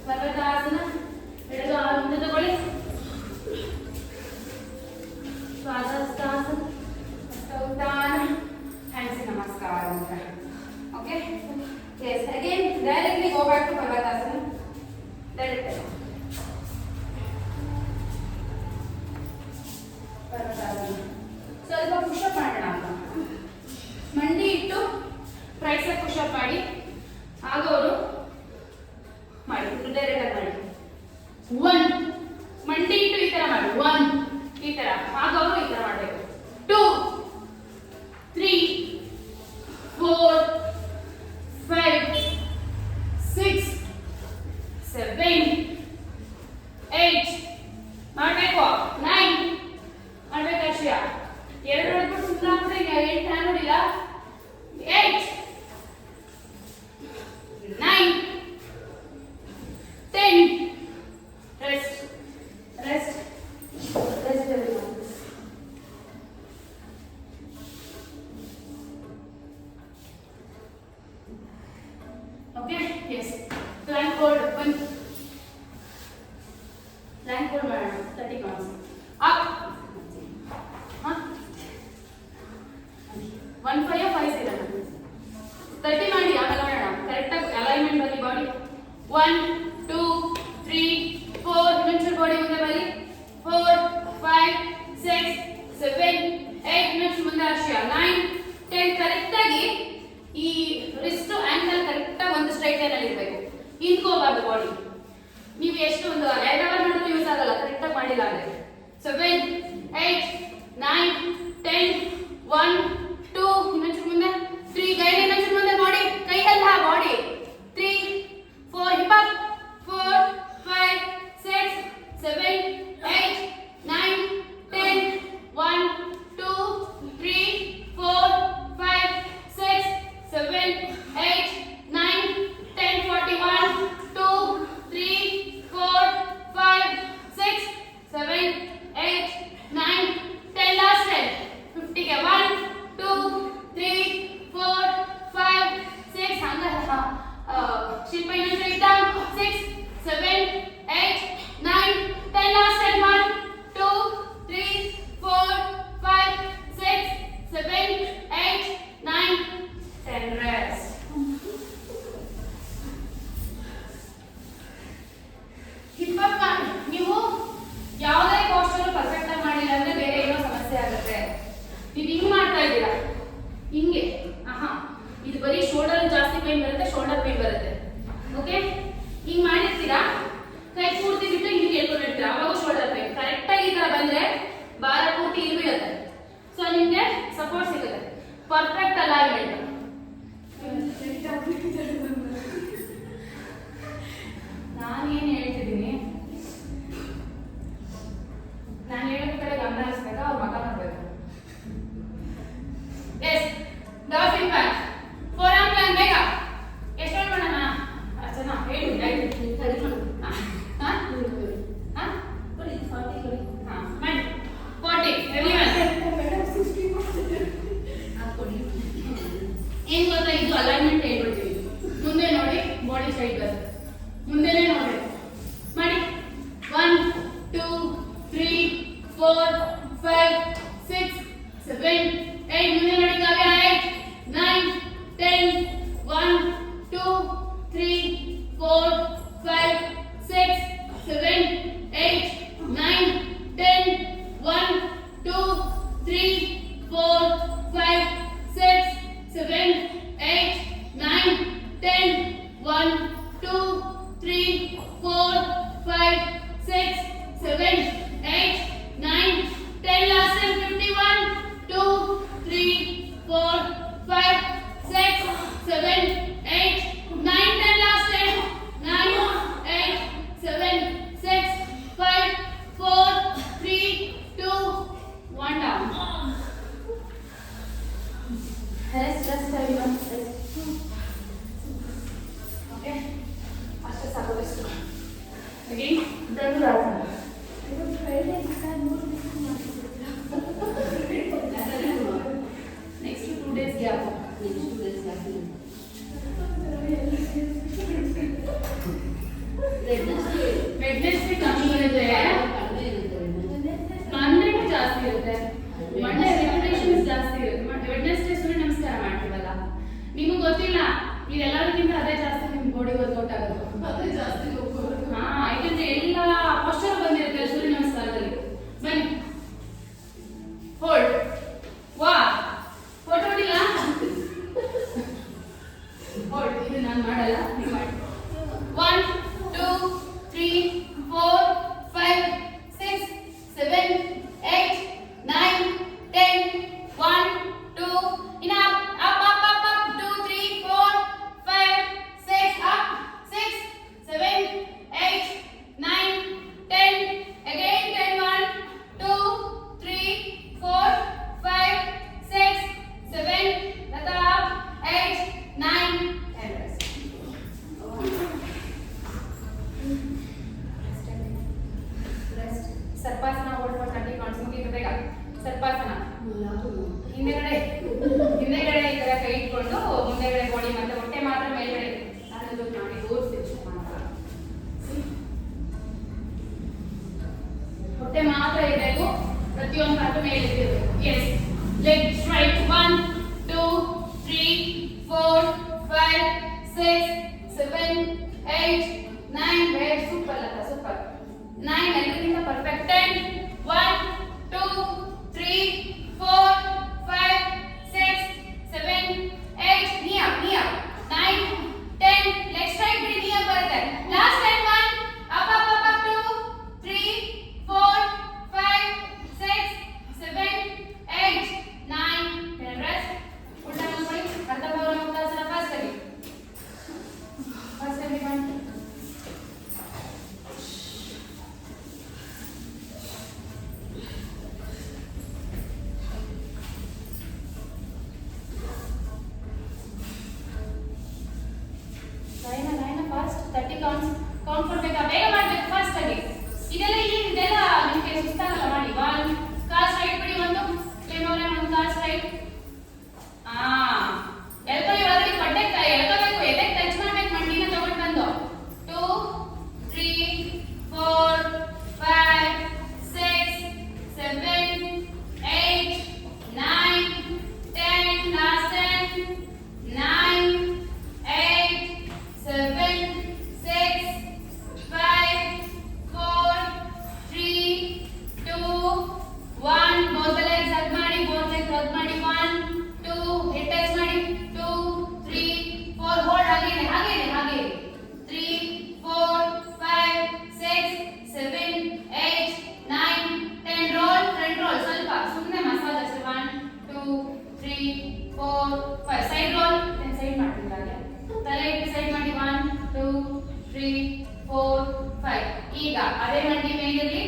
ಪರ್ವತಾಸನ. ಎಡಗ ಮುಂದೆ ತಗೊಳ್ಳಿ. ಸ್ವಾಗತಾಸನ. ಉತ್ಥಾನ. ಹ್ಯಾಂಡ್ಸ್ ನಮಸ್ಕಾರ ಅಂತ. Okay. Yes. Again, directly go back to Parvatasana. Directly. Parvatasana. ಸ್ವಲ್ಪ ಪುಷ್ ಅಪ್ ಮಾಡೋಣ ಅಂತ. ಮಂಡಿ ಇಟ್ಟು ಟ್ರೈಸೆಪ್ ಪುಷ್ ಅಪ್ ಮಾಡಿ. ಆಗೋರು ಮಾಡಿ. ಡೈರೆಕ್ಟ್ ಆಗಿ ಮಾಡಿ. 1 ಮಂಡಿ ಇಟ್ಟು ಈ ತರ ಮಾಡಿ. 1 ಈ ತರ. ಆಗೋರು ಈ ತರ ಮಾಡಬೇಕು. 2 3 4 5 6 7 8 ಮಾಡಬೇಕು. 9 ಮಾಡಬೇಕು. ಅಕ್ಷಯ ಎರಡು ನೋಡ್ಬಿಟ್ಟು ಸುಮ್ಮನೆ ಆಗ್ಬಿಟ್ರೆ ಈಗ 8 ನಾನು ನೋಡಿಲ್ಲ. 8 9 10 rest rest rest. Okay, yes. Plank hold, one. Plank hold ಮಾಡೋಣ. 30 counts. Up. Huh? 1 5 or 5 0. 30 ಮಾಡಿ ಆಮೇಲೆ ಮಾಡೋಣ. ಕರೆಕ್ಟ್ ಆಗಿ ಅಲೈನ್ಮೆಂಟ್ ಬರಲಿ ಬಾಡಿ. 1 2 3 4 ಇನ್ನೊಂಚೂರು ಬಾಡಿ ಮುಂದೆ ಬರಲಿ. 4 5 6 7 8 ಇನ್ನೊಂಚೂರು ಮುಂದೆ ಅಷ್ಟೇ. 9 10 ಕರೆಕ್ಟ್ ಆಗಿ ಈ ರಿಸ್ಟ್ ಆಂಕಲ್ ಕರೆಕ್ಟ್ ಆಗಿ ಒಂದು ಸ್ಟ್ರೈಟ್ ಲೈನ್ ಅಲ್ಲಿ ಇರಬೇಕು. ಹಿಂದ್ಕೋಬಾರ್ದು ಬಾಡಿ. ನೀವು ಎಷ್ಟು ಒಂದು 2 ಅವರ್ ಮಾಡಿದ್ರು ಯೂಸ್ ಆಗಲ್ಲ ಕರೆಕ್ಟ್ ಆಗಿ ಮಾಡಿಲ್ಲ ಅಂದ್ರೆ. 7 8 9 10 1 2 ಇನ್ನೊಂಚೂರು ಮುಂದೆ. 3 ಗೈಡ್ ಇನ್ನೊಂಚೂರು ಮುಂದೆ body. ಕೈಯಲ್ಲ body. 3 4 hip up. 4 5 6 7 8 9 10 1 2 3 4 5 6 7 8 9 10 41 2 3 4 5 6 7 8 9 10 last 10 50 ಗೆ 1 2 3 4 5 6 ಹಂಗ ಶಿಲ್ಪ ಇನ್ನೊಂದು ಇಟ್ಟ 6 7 8 9 10 last 10 1 2 3 4 5 6 7 8 9 10 rest. ಹಿಪ್ ಅಪ್ ನೀವು ಯಾವುದೇ ಪೋಸ್ಚರ್ ಪರ್ಫೆಕ್ಟ್ ಆಗಿ ಮಾಡಿಲ್ಲ ಅಂದ್ರೆ ಬೇರೆ ಏನೋ ಸಮಸ್ಯೆ ಆಗುತ್ತೆ. ನೀವು ಹಿಂಗ್ ಮಾಡ್ತಾ ಇದ್ದೀರಾ ಹಿಂಗೆ. ಇದು ಬರೀ ಶೋಲ್ಡರ್ ಜಾಸ್ತಿ ಪೇನ್ ಬರುತ್ತೆ, ಶೋಲ್ಡರ್ ಪೇನ್ ಬರುತ್ತೆ. ಓಕೆ, ಹಿಂಗ್ ಮಾಡಿರ್ತೀರಾ, ಕೈ ಪೂರ್ತಿ ಬಿಟ್ಟು ಹಿಂಗೆ ಕೇಳ್ಕೊಂಡಿರ್ತೀರಾ, ಅವಾಗ ಶೋಲ್ಡರ್ ಪೇನ್. ಕರೆಕ್ಟ್ ಆಗಿ ಈ ತರ ಬಂದ್ರೆ ಭಾರ ಪೂರ್ತಿ ಇಲ್ಲಿ ಬೀಳುತ್ತೆ. ಸೊ ನಿಮ್ಗೆ ಸಪೋರ್ಟ್ ಸಿಗುತ್ತೆ. Perfect alignment. ನಾನೇನು ಹೇಳ್ತಿದ್ದೀನಿ, ನಾನು ಹೇಳೋ ಕಡೆ ಗಮನ ಹರಿಸ್ಬೇಕಾ ಅವ್ರ ಮಗ ನೋಡ್ಬೇಕು. Yes dolphin pack forearm plank ಬೇಗ ಎಷ್ಟು ಮಾಡೋಣ ಅರ್ಚನಾ ಹೇಳಿ. ಮಾಡಿ 40 ಏನ್ ಗೊತ್ತಾ, ಇದು ಅಲೈನ್ಮೆಂಟ್ ಹೇಳ್ಬಿಡ್ತೀವಿ. ಮುಂದೆ ನೋಡಿ ಬಾಡಿ ಸೈಡ್ ಬರುತ್ತೆ, ಮುಂದೆನೆ ನೋಡಿ ಮಾಡಿ. 1 2 3 4 5 6 7 8 ಮುಂದೆ ನೋಡಿ ಕಾವ್ಯ. 8 9 10 1 2 3 4 5 6 7 8 9 10 1 2 3 4 5 6 7 8 9 10 1 2 3 4 5 6 7 8 9 10 last time 51 2 3 4 5 6 7 8 9 10 last time 9 8 7 6 5 4 3 2 1 down. Rest everyone. Okay, ಅಷ್ಟೇ ಸಾಕು. Rest. Again Dhanurasana. Next 2 days gap. Wednesday ಕಮ್ಮಿ ಇರುತ್ತೆ, ಮಂಡೇನೂ ಜಾಸ್ತಿ ಇರುತ್ತೆ. ಮಂಡೇ ರೆಪ್ಯುಟೇಷನ್ಸ್ ಜಾಸ್ತಿ ಇರುತ್ತೆ. ವೆಡ್ನೆಸ್ಡೇ ಸೂರ್ಯ ನಮಸ್ಕಾರ ಮಾಡ್ತೀವಲ್ಲ, ನಿಮಗೆ ಗೊತ್ತಿಲ್ಲ ಇದೆಲ್ಲದಕ್ಕಿಂತ ಅದೇ ಜಾಸ್ತಿ ನಿಮ್ಮ ಬಾಡಿ ವರ್ಕೌಟ್ ಆಗೋದು. ಅದೇ ಜಾಸ್ತಿ ಹಾ, ಯಾಕಂದ್ರೆ ಎಲ್ಲ ಪೋಸ್ಚರ್ ಬಂದಿರುತ್ತೆ ಸೂರ್ಯ ನಮಸ್ಕಾರದಲ್ಲಿ. ಬನ್ನಿ, ಹೋಲ್ಡ್. ವಾ, ಫೋಟೋ ಹೊಡಿಲ್ಲ. ಹೋಲ್ಡ್. ಇದು ನಾನು ಮಾಡಲ್ಲ, ನೀವು ಮಾಡಿ. 1 2 3 4 5 6 7 8 9 10 1 2 in up 2 3 4 5 6 up 6 7 8 9 10 again 10 1 2 3 4 5 6 7 that's up 8 9 and rest. Rest. ಸರ್ಪಾಸನ hold for 30 counts. ಮುಗಿತು ಬೇಗ. ಸರ್ಪಾಸನ. ಹಿಂದೆಗಡೆ ಈ ತರ ಕೈ ಇಟ್ಕೊಂಡು ಮುಂದೆಗಡೆ ಬಾಡಿ ಮತ್ತೆ ಹೊಟ್ಟೆ ಮಾತ್ರ ಮೇಲ್ಗಡೆ. ನಾನು ಇದು ಮಾಡಿ ತೋರಿಸ್ತೀನಿ ಮಾತ್ರ. ಹೊಟ್ಟೆ ಮಾತ್ರ ಇರಬೇಕು, ಪ್ರತಿಯೊಂದು ಪಾರ್ಟ್ ಮೇಲೆ ಇರಬೇಕು. Yes, leg straight. 1 2 3 4 5 6 7 8 9 very super Latha, super. 9 ಎಲ್ಲರಿಗಿಂತ perfect. 10 1 2 3 4 5 6 7 8 knee up 9 10 leg straight ಬಿಡಿ, knee up ಬರುತ್ತೆ. Last 10 1 up 2 3 4 5 6 7 8 9 10 rest. ಉಲ್ಟಾ ಮಾಡ್ಕೊಳ್ಳಿ. ಅರ್ಧ ಭಾಗ ಮುಕ್ತಾಸನ ಫಾಸ್ಟ್ ಆಗಿ. ಫಾಸ್ಟ್ ಆಗಿ ಮಾಡಿ. ಲೈನ ಫಾಸ್ಟ್ 30 ಕೌಂಟ್ಸ್ ಕೌಂಟ್ ಮಾಡಬೇಕಾ, ಬೇಗ ಮಾಡಬೇಕು ಫಾಸ್ಟ್ ಆಗಿ. ಇದೆಲ್ಲ ನಿಮಗೆ ಸುಸ್ತಾಗಲ್ಲ ಮಾಡಿ. 1 ಕಾಲ್ ಸ್ಟ್ರೈಟ್ ಬಿಡಿ, ಒಂದು ಕ್ಲೇಮೋರೆ, ಒಂದು ಕಾಲ್ ಸ್ಟ್ರೈಟ್. ಎಲ್ಕೋ ಒಳಗಡೆ ಹೊಟ್ಟೆ ಎಳ್ಕೋಬೇಕು, ಎದೆಗೆ ಟಚ್ ಮಾಡ್ಬೇಕು, ಮಂಡಿನ ತಗೊಂಡು ಬಂದು. 2 3 4 5 6 7 8 9 10 ಲಾಸ್ಟ್ 10 9 8 7 6 5 4 3 2 1 both legs hug ಮಾಡಿ, both legs hug ಮಾಡಿ. 1 2 hip touch ಮಾಡಿ. 2 3 4 hold ಹಾಗೆ 3 4 5 6 7 8 9 10 roll, front roll ಸ್ವಲ್ಪ ಸುಮ್ಮನೆ ಮಸಾಜ್ ಅಷ್ಟೇ. 1 2 3 4 5 ಸೈಡ್ ರೋಲ್, ಸೈಡ್ ಮಾಡ್ತೀನಿ ಹಾಗೆ. ತಲೆ ಇಟ್ಟು ಸೈಡ್ ಮಾಡಿ. 1 2 3 4 5. ಈಗ ಅದೇ ಮಂಡಿ ಮೇಲಿರಲಿ,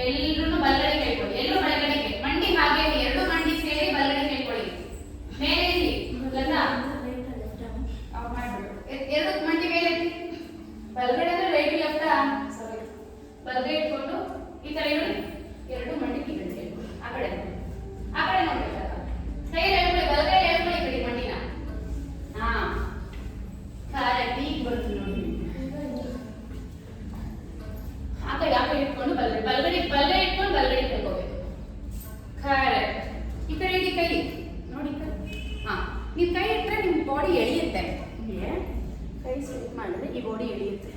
ಎಲ್ಲರೂ ಬಲಗಡೆ ಕೇಳ್ಕೊಳ್ಳಿ. ಎಲ್ಲರೂ ಬಲಗಡೆ ಮಂಡಿ ಹಾಗೆ ಎರಡು ಮಂಡಿ ಸೇರಿ ಬಲಗಡೆ ಕೇಳ್ಕೊಳ್ಳಿ. ಮೇಲೆ ಇರಿ ಲತಾ, ಮಾಡ್ಬಿಡು. ಎರಡು ಮಂಡಿ ಮೇಲೆ ಬಲಗಡೆ ಅಂದ್ರೆ ರೈಟ್ ಲೆಫ್ಟ್, ಸಾರಿ ಬಲಗಡೆ ಇಟ್ಕೊಂಡು ಈ ತರ ಇಡಿ. ಎರಡು ಮಂಡಿ ಈ ಕಡೆ ಕೇಳ್ಕೊಳ್ಳಿ. ಆ ಕಡೆ ನೋಡ್ಬೇಕಲ್ಲ, ಕೈ ಹೇಳ್ಕೊಳ್ಳಿ, ಬಲಗಡೆ ಹೇಳ್ಕೊಳ್ಳಿ ಈ ಕಡೆ ಮಂಡಿನ. ಕರೆಕ್ಟ್, ಈಗ ಬರ್ತೀನಿ ನೋಡಿ. ಆ ಕಡೆ ಇಟ್ಕೊಂಡು ಬಲಗಡೆ ಇಟ್ಕೊಂಡು ಬಲಗಡೆ ತಗೋಬೇಕು. ಕರೆಕ್ಟ್. ಈ ಕಡೆ ಇಡಿ ಕೈ ನೋಡಿ. ನೀವು ಕೈ ಇಟ್ಟರೆ ನಿಮ್ಮ ಬಾಡಿ ಎಳೆಯುತ್ತೆ. ಹೀಗೆ ಕೈ ಸ್ಟ್ರೈಟ್ ಮಾಡಿದ್ರೆ ಈ ಬಾಡಿ ಎಳೆಯುತ್ತೆ.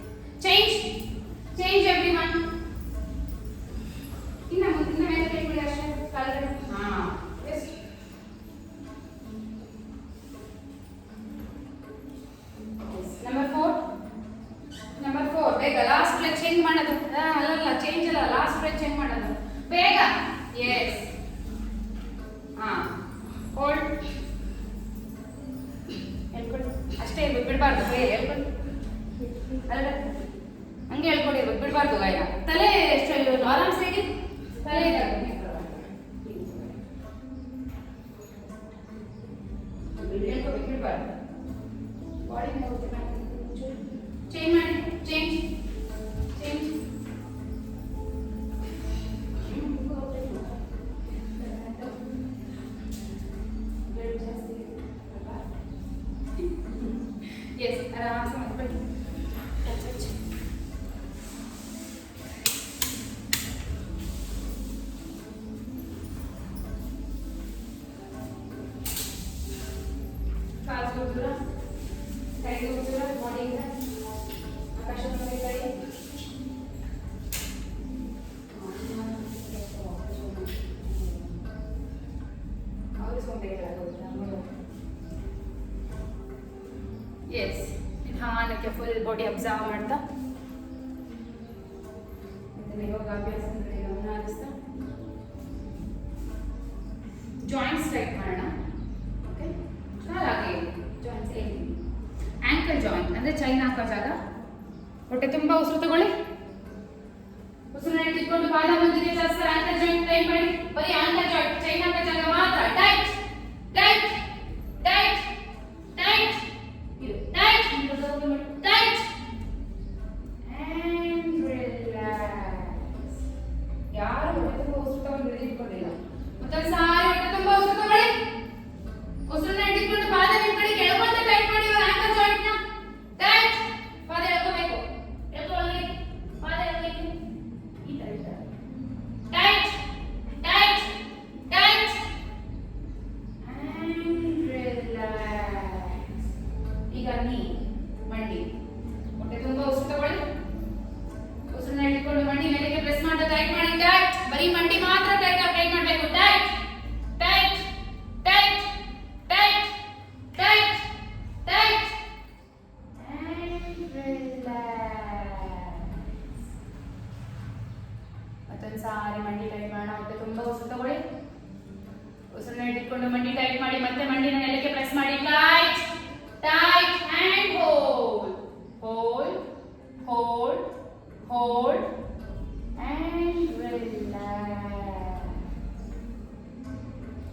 Change every one. ಇನ್ನ ಮೇಲೆ ಕೈ ಬಿಡಿ ಅಷ್ಟೇ, ಕೆಳಗಡೆ. ಎಸ್. ನಂಬರ್ 4 ಬೇಗ ಲಾಸ್ಟ್ ಲೆಗ್ ಚೇಂಜ್ ಮಾಡೋದು. ಅಲ್ಲಲ್ಲ ಚೇಂಜ್ ಅಲ್ಲ, ಲಾಸ್ಟ್ ಲೆಗ್ ಚೇಂಜ್ ಮಾಡೋದು ಬೇಗ. ಎಸ್. ಹೋಲ್ಡ್. ಹೇಳ್ಕೊಳ್ಳಿ ಅಷ್ಟೇ, ಬಿಡಬಾರ್ದು ಕೈ. ಹೇಳ್ಕೊಳ್ಳಿ, ಅಲ್ಲ ಹಂಗೆ ಹೇಳ್ಕೊಂಡಿರ್ಬೇಕು, ಬಿಡಬಾರ್ದು ಗಾಯ. ತಲೆ ಆರಾಮ್ ಸೈಡಿ ತಲೆ ಹೇಳ್ಕೊಬೇಕು, ಬಿಡಬಾರ್ದು. ಬಾಡಿ ಚೇಂಜ್ ಮಾಡಿ. ಚೇಂಜ್ ಎಸ್, ಆರಾಮ್ಸೆ ಮಾಡ್ಕೊಳ್ಳಿ. ಬಾಡಿ ಅಬ್ಸರ್ವ್ ಮಾಡ್ತಾ ಇವಾಗ ಅಭ್ಯಾಸ ಗಮನ ಹರಿಸ್ತಾ ಜಾಯಿಂಟ್ಸ್ ಟೈಟ್ ಮಾಡೋಣ. ಓಕೆ, ಹಾಗೆ ಜಾಯಿಂಟ್ಸ್ ಏನು ಆಂಕಲ್ ಜಾಯಿಂಟ್ ಅಂದರೆ ಚೈನ್ ಹಾಕೋ ಜಾಗ. ಹೊಟ್ಟೆ ತುಂಬ ಉಸಿರು ತಗೊಳ್ಳಿ. ಉಸಿರನ್ನ ಇಟ್ಕೊಂಡು ಪಾದ ಮುಂದಿಗೆ ಜಾಸ್ತಿ ಆಂಕಲ್ ಜಾಯಿಂಟ್ ಟೈಟ್ ಮಾಡಿ. ಬರೀ ಆಂಕಲ್ ಜಾಯಿಂಟ್ ಚೈನ್ ಹಾಕೋ ಜಾಗ ಮಾತ್ರ ಟೈಟ್ ಟೈಟ್ ಟೈಟ್ ಟೈಟ್ ಇದು ಟೈಟ್ ಟೈಟ್ and relax. ಯಾರು ಹೊಟ್ಟೆ ತುಂಬ ಉಸಿರು ತಗೊಂಡು ಹಿಡಿದಿಟ್ಕೊಂಡಿಲ್ಲ. ಮತ್ತೊಂದು ಸಾರಿ ಹೊಟ್ಟೆ ತುಂಬ ಉಸಿರು ತಗೊಳ್ಳಿ. ಉಸಿರನ್ನ ಇಟ್ಕೊಂಡು ಪಾದ ನಿಮ್ಮ ಕಡೆ ಕೆಳಗೊಂಡು ಟೈಟ್ ಮಾಡಿ. ಆಂಕಲ್ ಜಾಯಿಂಟ್ ನ ಟೈಟ್. ಪಾದ ಎಳ್ಕೋಬೇಕು. ಎಳ್ಕೊಳ್ಳಿ. ಪಾದ ಎಳ್ಕೊಳ್ಳಿ. ಈ ತರ tight tight tight and relax. ಈಗ ನೀ ಮಂಡಿ ಹೊಟ್ಟೆ ತುಂಬ ಉಸಿರು ತಗೊಳ್ಳಿ. ಉಸಿರನ್ನ ಇಟ್ಕೊಂಡು ಮಂಡಿ ಮೇಲೆಗೆ ಪ್ರೆಸ್ ಮಾಡ್ತಾ ಟೈಟ್ ಮಾಡಿ. ಟೈಟ್. ಬರೀ ಮಂಡಿ ಮಾತ್ರ ಟೈಟ್ ಮಾಡಬೇಕು. Tight tight tight tight tight tight and relax. ಮತ್ತೊಂದು ಸಾರಿ ಮಂಡಿ ಟೈಟ್ ಮಾಡೋಣ. ಹೊಟ್ಟೆ ತುಂಬ ಉಸಿರು ತಗೊಳ್ಳಿ. ಉಸಿರನ್ನ ಇಟ್ಕೊಂಡು ಮಂಡಿ ಟೈಟ್ ಮಾಡಿ. ಮತ್ತೆ ಮಂಡಿನ ನೆಲಕ್ಕೆ ಪ್ರೆಸ್ ಮಾಡಿ. Tight tight and hold hold hold hold and relax.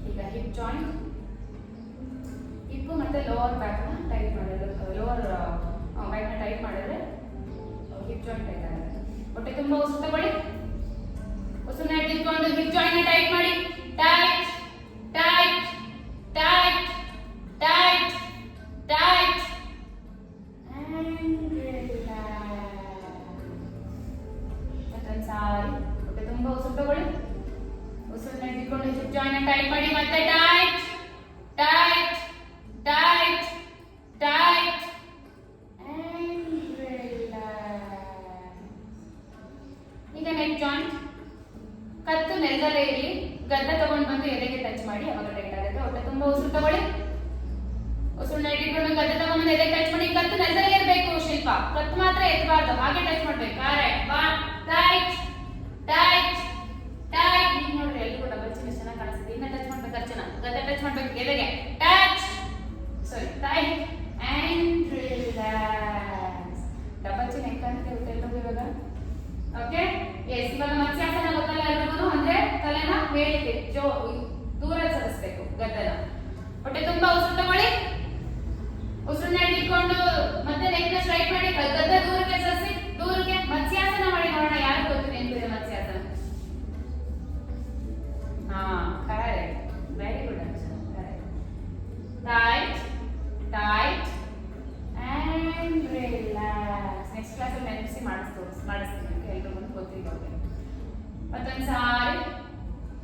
ಈಗ ಹಿಪ್ ಜಾಯಿಂಟ್, ಹಿಪ್ ಮತ್ತೆ ಲೋವರ್ ಬ್ಯಾಕ್ ನ ಟೈಟ್ ಮಾಡಿದ್ರೆ, ಲೋವರ್ ಬ್ಯಾಕ್ ನ ಟೈಟ್ ಮಾಡಿದ್ರೆ ಹಿಪ್ ಜಾಯಿಂಟ್ ಟೈಟ್ ಆಗುತ್ತೆ. ಹೊಟ್ಟೆ ತುಂಬಾ ಉಸಿರು ತಗೊಳ್ಳಿ. ಉಸಿರನ್ನ ಇಟ್ಕೊಂಡು ಹಿಪ್ ಜಾಯಿಂಟ್ ನ ಟೈಟ್ ಮಾಡಿ. Tight tight tight tight tight and relax. ಮತ್ತೊಂದು ಸಾರಿ ಹೊಟ್ಟೆ ತುಂಬ ಉಸಿರು ತಗೊಳ್ಳಿ. ಉಸಿರನ್ನ ಇಟ್ಕೊಂಡು ಹಿಪ್ ಜಾಯಿಂಟ್ ನ ಟೈಟ್ ಮಾಡಿ. ಮತ್ತೆ tight tight tight tight and relax. ಈಗ ನೆಕ್ ಜಾಯಿಂಟ್. ಕತ್ತು ನೆಲದಲ್ಲೇ ಇರಲಿ. ಗದ್ದ ತಗೊಂಡು ಬಂದು ಎದೆಗೆ ಟಚ್ ಮಾಡಿ. ಅವಾಗ ಟೈಟ್ ಆಗುತ್ತೆ. ಹೊಟ್ಟೆ ತುಂಬ ಉಸಿರು ತಗೊಳ್ಳಿ. ಉಸಿರನ್ನ ಇಟ್ಕೊಂಡು ಗದ್ದೆ ತಗೊಂಡು ಎದೆ ಟಚ್ ಮಾಡಿ. ಕತ್ತು ನೆಲದಲ್ಲೇ ಇರಬೇಕು ಶಿಲ್ಪ. ಕತ್ತು ಮಾತ್ರ ಎತ್ತಬಾರ್ದು, ಹಾಗೆ ಟಚ್ ಮಾಡ್ಬೇಕು. ಕರೆಕ್ಟ್. Tight tight tight. ಈಗ ನೋಡ್ರಿ ಎಲ್ರಿಗೂ ಡಬಲ್ ಚಿನ್ ಚೆನ್ನಾಗಿ ಕಾಣಿಸುತ್ತೆ. ಇನ್ನ ಟಚ್ ಮಾಡ್ಬೇಕು. ಅರ್ಚನ ಗದ್ದೆ ಟಚ್ ಮಾಡ್ಬೇಕು ಎದೆಗೆ. Touch sorry tight and relax. Double chin ಹೆಂಗ್ ಕಾಣುತ್ತೆ ಗೊತ್ತಾ ಎಲ್ರಿಗೂ ಇವಾಗ? Okay, yes. ಇವಾಗ ಮತ್ಸ್ಯಾಸನ ಗೊತ್ತಲ್ಲ ಎಲ್ರಿಗೂ? ಅಂದ್ರೆ ತಲೆನ ಮೇಲಕ್ಕೆ ದೂರ ಸರಿಸಬೇಕು ಗದ್ದೆನ. ಹೊಟ್ಟೆ ತುಂಬಾ ಉಸಿರು ತಗೊಳ್ಳಿ. ಉಸಿರನ್ನ ಇಟ್ಕೊಂಡು ಮತ್ತೆ ನೆಕ್ನ ಸ್ಟ್ರೈಟ್ ಮಾಡಿ. ಗದ್ದೆ ದೂರಕ್ಕೆ ಸರಿಸಿ. ದೂರಕ್ಕೆ ಮತ್ಸ್ಯಾಸನ ಮಾಡಿ ನೋಡೋಣ. ಯಾರು ಗೊತ್ತು ನೆನಪಿದೆ ಮತ್ಸ್ಯಾಸನ? ಹಾ, correct. Very good Archana. Correct. Tight tight and relax. Next class ಅಲ್ಲಿ ನೆನಪಿಸಿ ಮಾಡಿಸ್ತೀನಿ. ಎಲ್ರಿಗೂ ಗೊತ್ತಿಲ್ಲ. ಮತ್ತೊಂದು ಸಾರಿ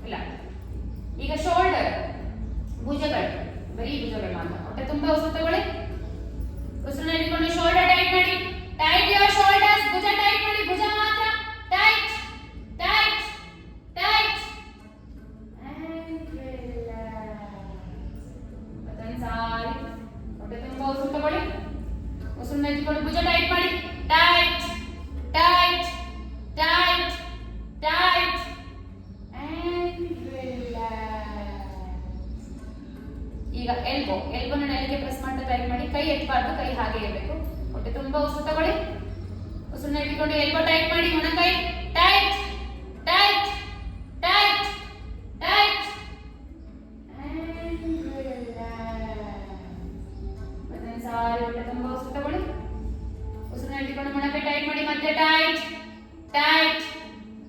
ಇಲ್ಲ. ಈಗ ಶೋಲ್ಡರ್, ಭುಜಗಳು, ಬರೀ ಭುಜಗಳು ಮಾತ್ರ. ಹೊಟ್ಟೆ ತುಂಬಾ ಉಸಿರು ತಗೊಳ್ಳಿ. ಉಸಿರನ್ನ ಇಟ್ಕೊಂಡು ಶೋಲ್ಡರ್ ಟೈಟ್ ಮಾಡಿ. Tight your shoulders. ಭುಜ ಟೈಟ್ ಮಾಡಿ. ಭುಜ ಮಾತ್ರ tight tight tight and relax. ಮತ್ತೊಂದು ಸಾರಿ ಹೊಟ್ಟೆ ತುಂಬಾ ಉಸಿರು ತಗೊಳ್ಳಿ. ಉಸಿರನ್ನ ಇಟ್ಕೊಂಡು ಭುಜ ಟೈಟ್ ಮಾಡಿ. Tight tight tight tight and relax. ಈಗ ಎಲ್ಬೋನ ನೆಲಕ್ಕೆ ಪ್ರೆಸ್ ಮಾಡ್ತಾ ಟೈಟ್ ಮಾಡಿ. ಕೈ ಎತ್ತಬಾರ್ದು, ಕೈ ಹಾಗೆ ಇರಬೇಕು. ಹೊಟ್ಟೆ ತುಂಬಾ ಉಸಿರು ತಗೊಳ್ಳಿ. ಉಸಿರನ್ನ ಇಟ್ಕೊಂಡು ಎಲ್ಬೋ ಟೈಟ್ ಮಾಡಿ. ಮೊಣಕೈ tight tight tight tight and relax. ಮತ್ತೆ ಸಾರಿ ಹೊಟ್ಟೆ ತುಂಬಾ ಉಸಿರು ತಗೊಳ್ಳಿ. ಉಸಿರನ್ನ ಇಟ್ಕೊಂಡು ಮೊಣಕೈ ಟೈಟ್ ಮಾಡಿ. ಮತ್ತೆ tight tight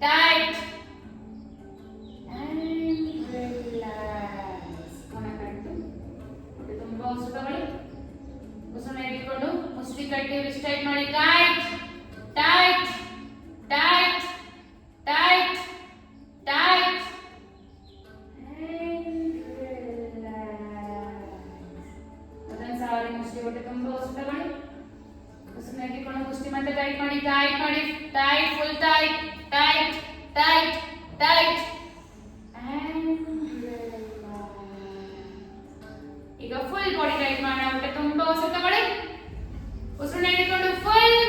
tight and relax. ಮೊಣಕೈ ಹೊಟ್ಟೆ ತುಂಬಾ ಉಸಿರು ತಗೊಳ್ಳಿ. ಉಸಿರನ್ನ ಇಟ್ಕೊಂಡು ಮುಷ್ಟಿ ಕಟ್ಟಿ ರಿಸ್ಟ್ ಟೈಟ್ ಮಾಡಿ. Tight tight tight tight tight and relax. ಅದನ್ನ ಸಾರಿ ಮುಷ್ಟಿ ಹೊಟ್ಟೆ ತುಂಬಾ ಉಸಿರು ತಗೊಳ್ಳಿ. ಉಸಿರನ್ನ ಇಟ್ಕೊಂಡು ಮುಷ್ಟಿ ಮತ್ತೆ ಟೈಟ್ ಮಾಡಿ. ಟೈಟ್ ಮಾಡಿ. Tight full tight tight tight tight and relax. ಈಗ ಫುಲ್ ಬಾಡಿ ಟೈಟ್ ಮಾಡೋಣ. ಹೊಟ್ಟೆ ತುಂಬಾ ಉಸಿರು ತಗೊಳ್ಳಿ. ಉಸಿರನ್ನ ಇಟ್ಕೊಂಡು ಫುಲ್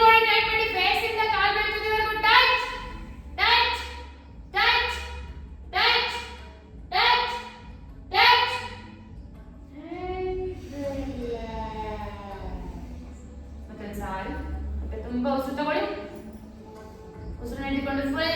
ತುಂಬ ಉಸಿರು ತಗೊಳ್ಳಿ. ಉಸಿರು ಹಿಡಿದುಕೊಂಡು ಫ್ರೀ